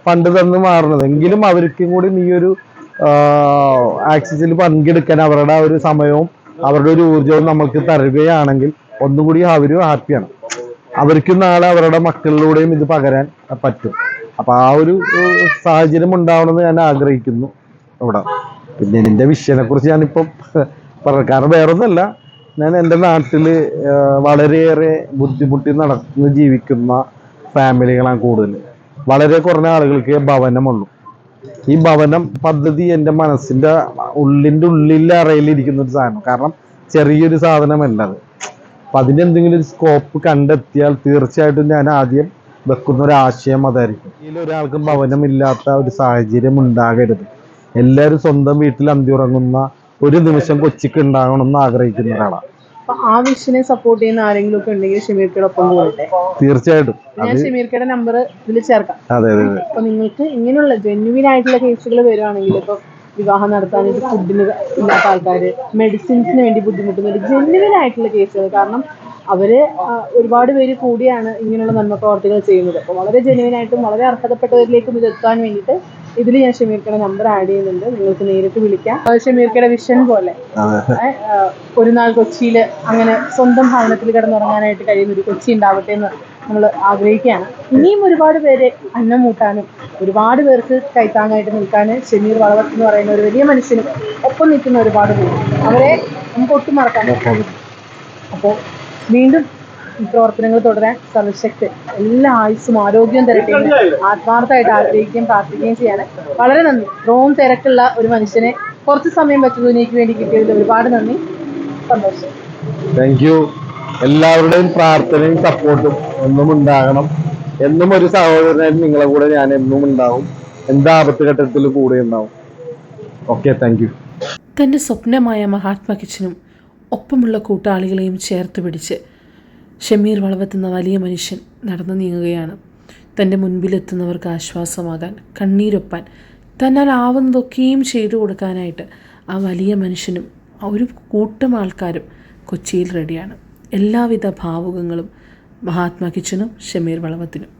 ഫണ്ട് തന്ന് മാറുന്നത്. എങ്കിലും അവർക്കും കൂടി ഈ ഒരു ആക്സിസിൽ പങ്കെടുക്കാൻ അവരുടെ ഒരു സമയവും അവരുടെ ഒരു ഊർജവും നമുക്ക് തരുകയാണെങ്കിൽ ഒന്നും കൂടി അവരും ഹാപ്പിയാണ്. അവർക്കും നാളെ അവരുടെ മക്കളിലൂടെയും ഇത് പകരാൻ പറ്റും. അപ്പൊ ആ ഒരു സാഹചര്യം ഉണ്ടാവണമെന്ന് ഞാൻ ആഗ്രഹിക്കുന്നു അവിടെ. പിന്നെ എൻ്റെ വിഷയനെ കുറിച്ച് ഞാനിപ്പം പറഞ്ഞു. കാരണം വേറൊന്നല്ല, ഞാൻ എൻ്റെ നാട്ടിൽ വളരെയേറെ ബുദ്ധിമുട്ടി നടന്ന് ജീവിക്കുന്ന ഫാമിലികളാണ് കൂടുതൽ. വളരെ കുറഞ്ഞ ആളുകൾക്ക് ഭവനമുള്ളൂ. ഈ ഭവനം പദ്ധതി എൻ്റെ മനസ്സിൻ്റെ ഉള്ളിൽ അറയിലിരിക്കുന്ന ഒരു സാധനം. കാരണം ചെറിയൊരു സാധനമല്ല അത്. അപ്പം അതിനെന്തെങ്കിലും ഒരു സ്കോപ്പ് കണ്ടെത്തിയാൽ തീർച്ചയായിട്ടും ഞാൻ ആദ്യം വെക്കുന്ന ഒരു ആശയം അതായിരിക്കും. ഇതിലൊരാൾക്കും ഭവനമില്ലാത്ത ഒരു സാഹചര്യം ഉണ്ടാകരുത്. എല്ലാവരും സ്വന്തം വീട്ടിൽ അന്തിയുറങ്ങുന്ന ഒരു നിമിഷം കൊച്ചിക്ക് ഉണ്ടാകണമെന്ന് ആഗ്രഹിക്കുന്ന ഒരാളാണ്. ആ വിഷനെ സപ്പോർട്ട് ചെയ്യുന്ന ആരെങ്കിലും ഒക്കെ ഉണ്ടെങ്കിൽ ഷമീർക്കയുടെ ഒപ്പം കൂടെ തീർച്ചയായിട്ടും ഞാൻ ഷമീർക്കയുടെ നമ്പർ ഇതിൽ ചേർക്കാം. അതെ അതെ. അപ്പൊ നിങ്ങൾക്ക് ഇങ്ങനെയുള്ള ജെന്യുവിൻ ആയിട്ടുള്ള കേസുകൾ വരുവാണെങ്കിൽ ഇപ്പൊ വിവാഹം നടത്താനായിട്ട് ഫുഡിന് ഇല്ലാത്ത ആൾക്കാർ, മെഡിസിൻസിന് വേണ്ടി ബുദ്ധിമുട്ടുന്നവർ, ജെന്യുവൻ ആയിട്ടുള്ള കേസുകൾ. കാരണം അവര് ഒരുപാട് പേര് കൂടിയാണ് ഇങ്ങനെയുള്ള നന്മ പ്രവർത്തികൾ ചെയ്യുന്നത്. അപ്പോൾ വളരെ ജെന്യുവനായിട്ടും വളരെ അർഹതപ്പെട്ടവരിലേക്കും ഇത് എത്താൻ വേണ്ടിയിട്ട് ഇതിൽ ഞാൻ ഷമീർക്കയുടെ നമ്പർ ആഡ് ചെയ്യുന്നുണ്ട്. നിങ്ങൾക്ക് നേരിട്ട് വിളിക്കാം. ഷമീർക്കയുടെ വിഷൻ പോലെ ഒരു നാൾ കൊച്ചിയിൽ അങ്ങനെ സ്വന്തം ഭവനത്തിൽ കിടന്നുറങ്ങാനായിട്ട് കഴിയുന്ന ഒരു കൊച്ചി ഉണ്ടാവട്ടെ എന്ന് നമ്മൾ ആഗ്രഹിക്കുകയാണ്. ഇനിയും ഒരുപാട് പേരെ അന്നം മൂട്ടാനും ഒരുപാട് പേർക്ക് കൈത്താങ്ങായിട്ട് നിൽക്കാൻ ഷമീർ വളവത്ത് എന്ന് പറയുന്ന ഒരു വലിയ മനുഷ്യനും ഒപ്പം നിൽക്കുന്ന ഒരുപാട് പേര്, അവരെ നമുക്ക് ഒട്ടും മറക്കാൻ പറ്റും. അപ്പോൾ വീണ്ടും ഈ പ്രവർത്തനങ്ങൾ തുടരാൻ സർവശക്തി എല്ലാ ആയുസ്സും ആരോഗ്യവും തരട്ടെ എന്ന് ആത്മാർത്ഥമായിട്ട് ആഗ്രഹിക്കുകയും പ്രാർത്ഥിക്കുകയും ചെയ്യാണ്. വളരെ നന്ദി. ഇത്രയും തിരക്കുള്ള ഒരു മനുഷ്യനെ കുറച്ച് സമയം ബച്ചതുനിക്ക് വേണ്ടി കിട്ടിയതിൽ ഒരുപാട് നന്ദി, സന്തോഷം. Thank you. എല്ലാവരുടെയും പ്രാർത്ഥനയും സപ്പോർട്ടും എന്നും ഉണ്ടാകണം. എന്നും ഒരു സഹോദരനായിട്ട് നിങ്ങളെ കൂടെ ഞാൻ എന്നും ഉണ്ടാവും. എന്താ ആപത്ത് ഘട്ടത്തിൽ കൂടെ ഉണ്ടാവും. Okay, thank you. തൻ്റെ സ്വപ്നമായ മഹാത്മാ കിച്ചനും ഒപ്പമുള്ള കൂട്ടാളികളെയും ചേർത്ത് പിടിച്ച് ഷമീർ വളവത്ത് എന്ന വലിയ മനുഷ്യൻ നടന്നു നീങ്ങുകയാണ്. തൻ്റെ മുൻപിലെത്തുന്നവർക്ക് ആശ്വാസമാകാൻ, കണ്ണീരൊപ്പാൻ, തന്നാൽ ആവുന്നതൊക്കെയും ചെയ്തു കൊടുക്കാനായിട്ട് ആ വലിയ മനുഷ്യനും ഒരു കൂട്ടം ആൾക്കാരും കൊച്ചിയിൽ റെഡിയാണ്. എല്ലാവിധ ഭാവുകങ്ങളും മഹാത്മാ കിച്ചനും ഷമീർ വളവത്തിനും.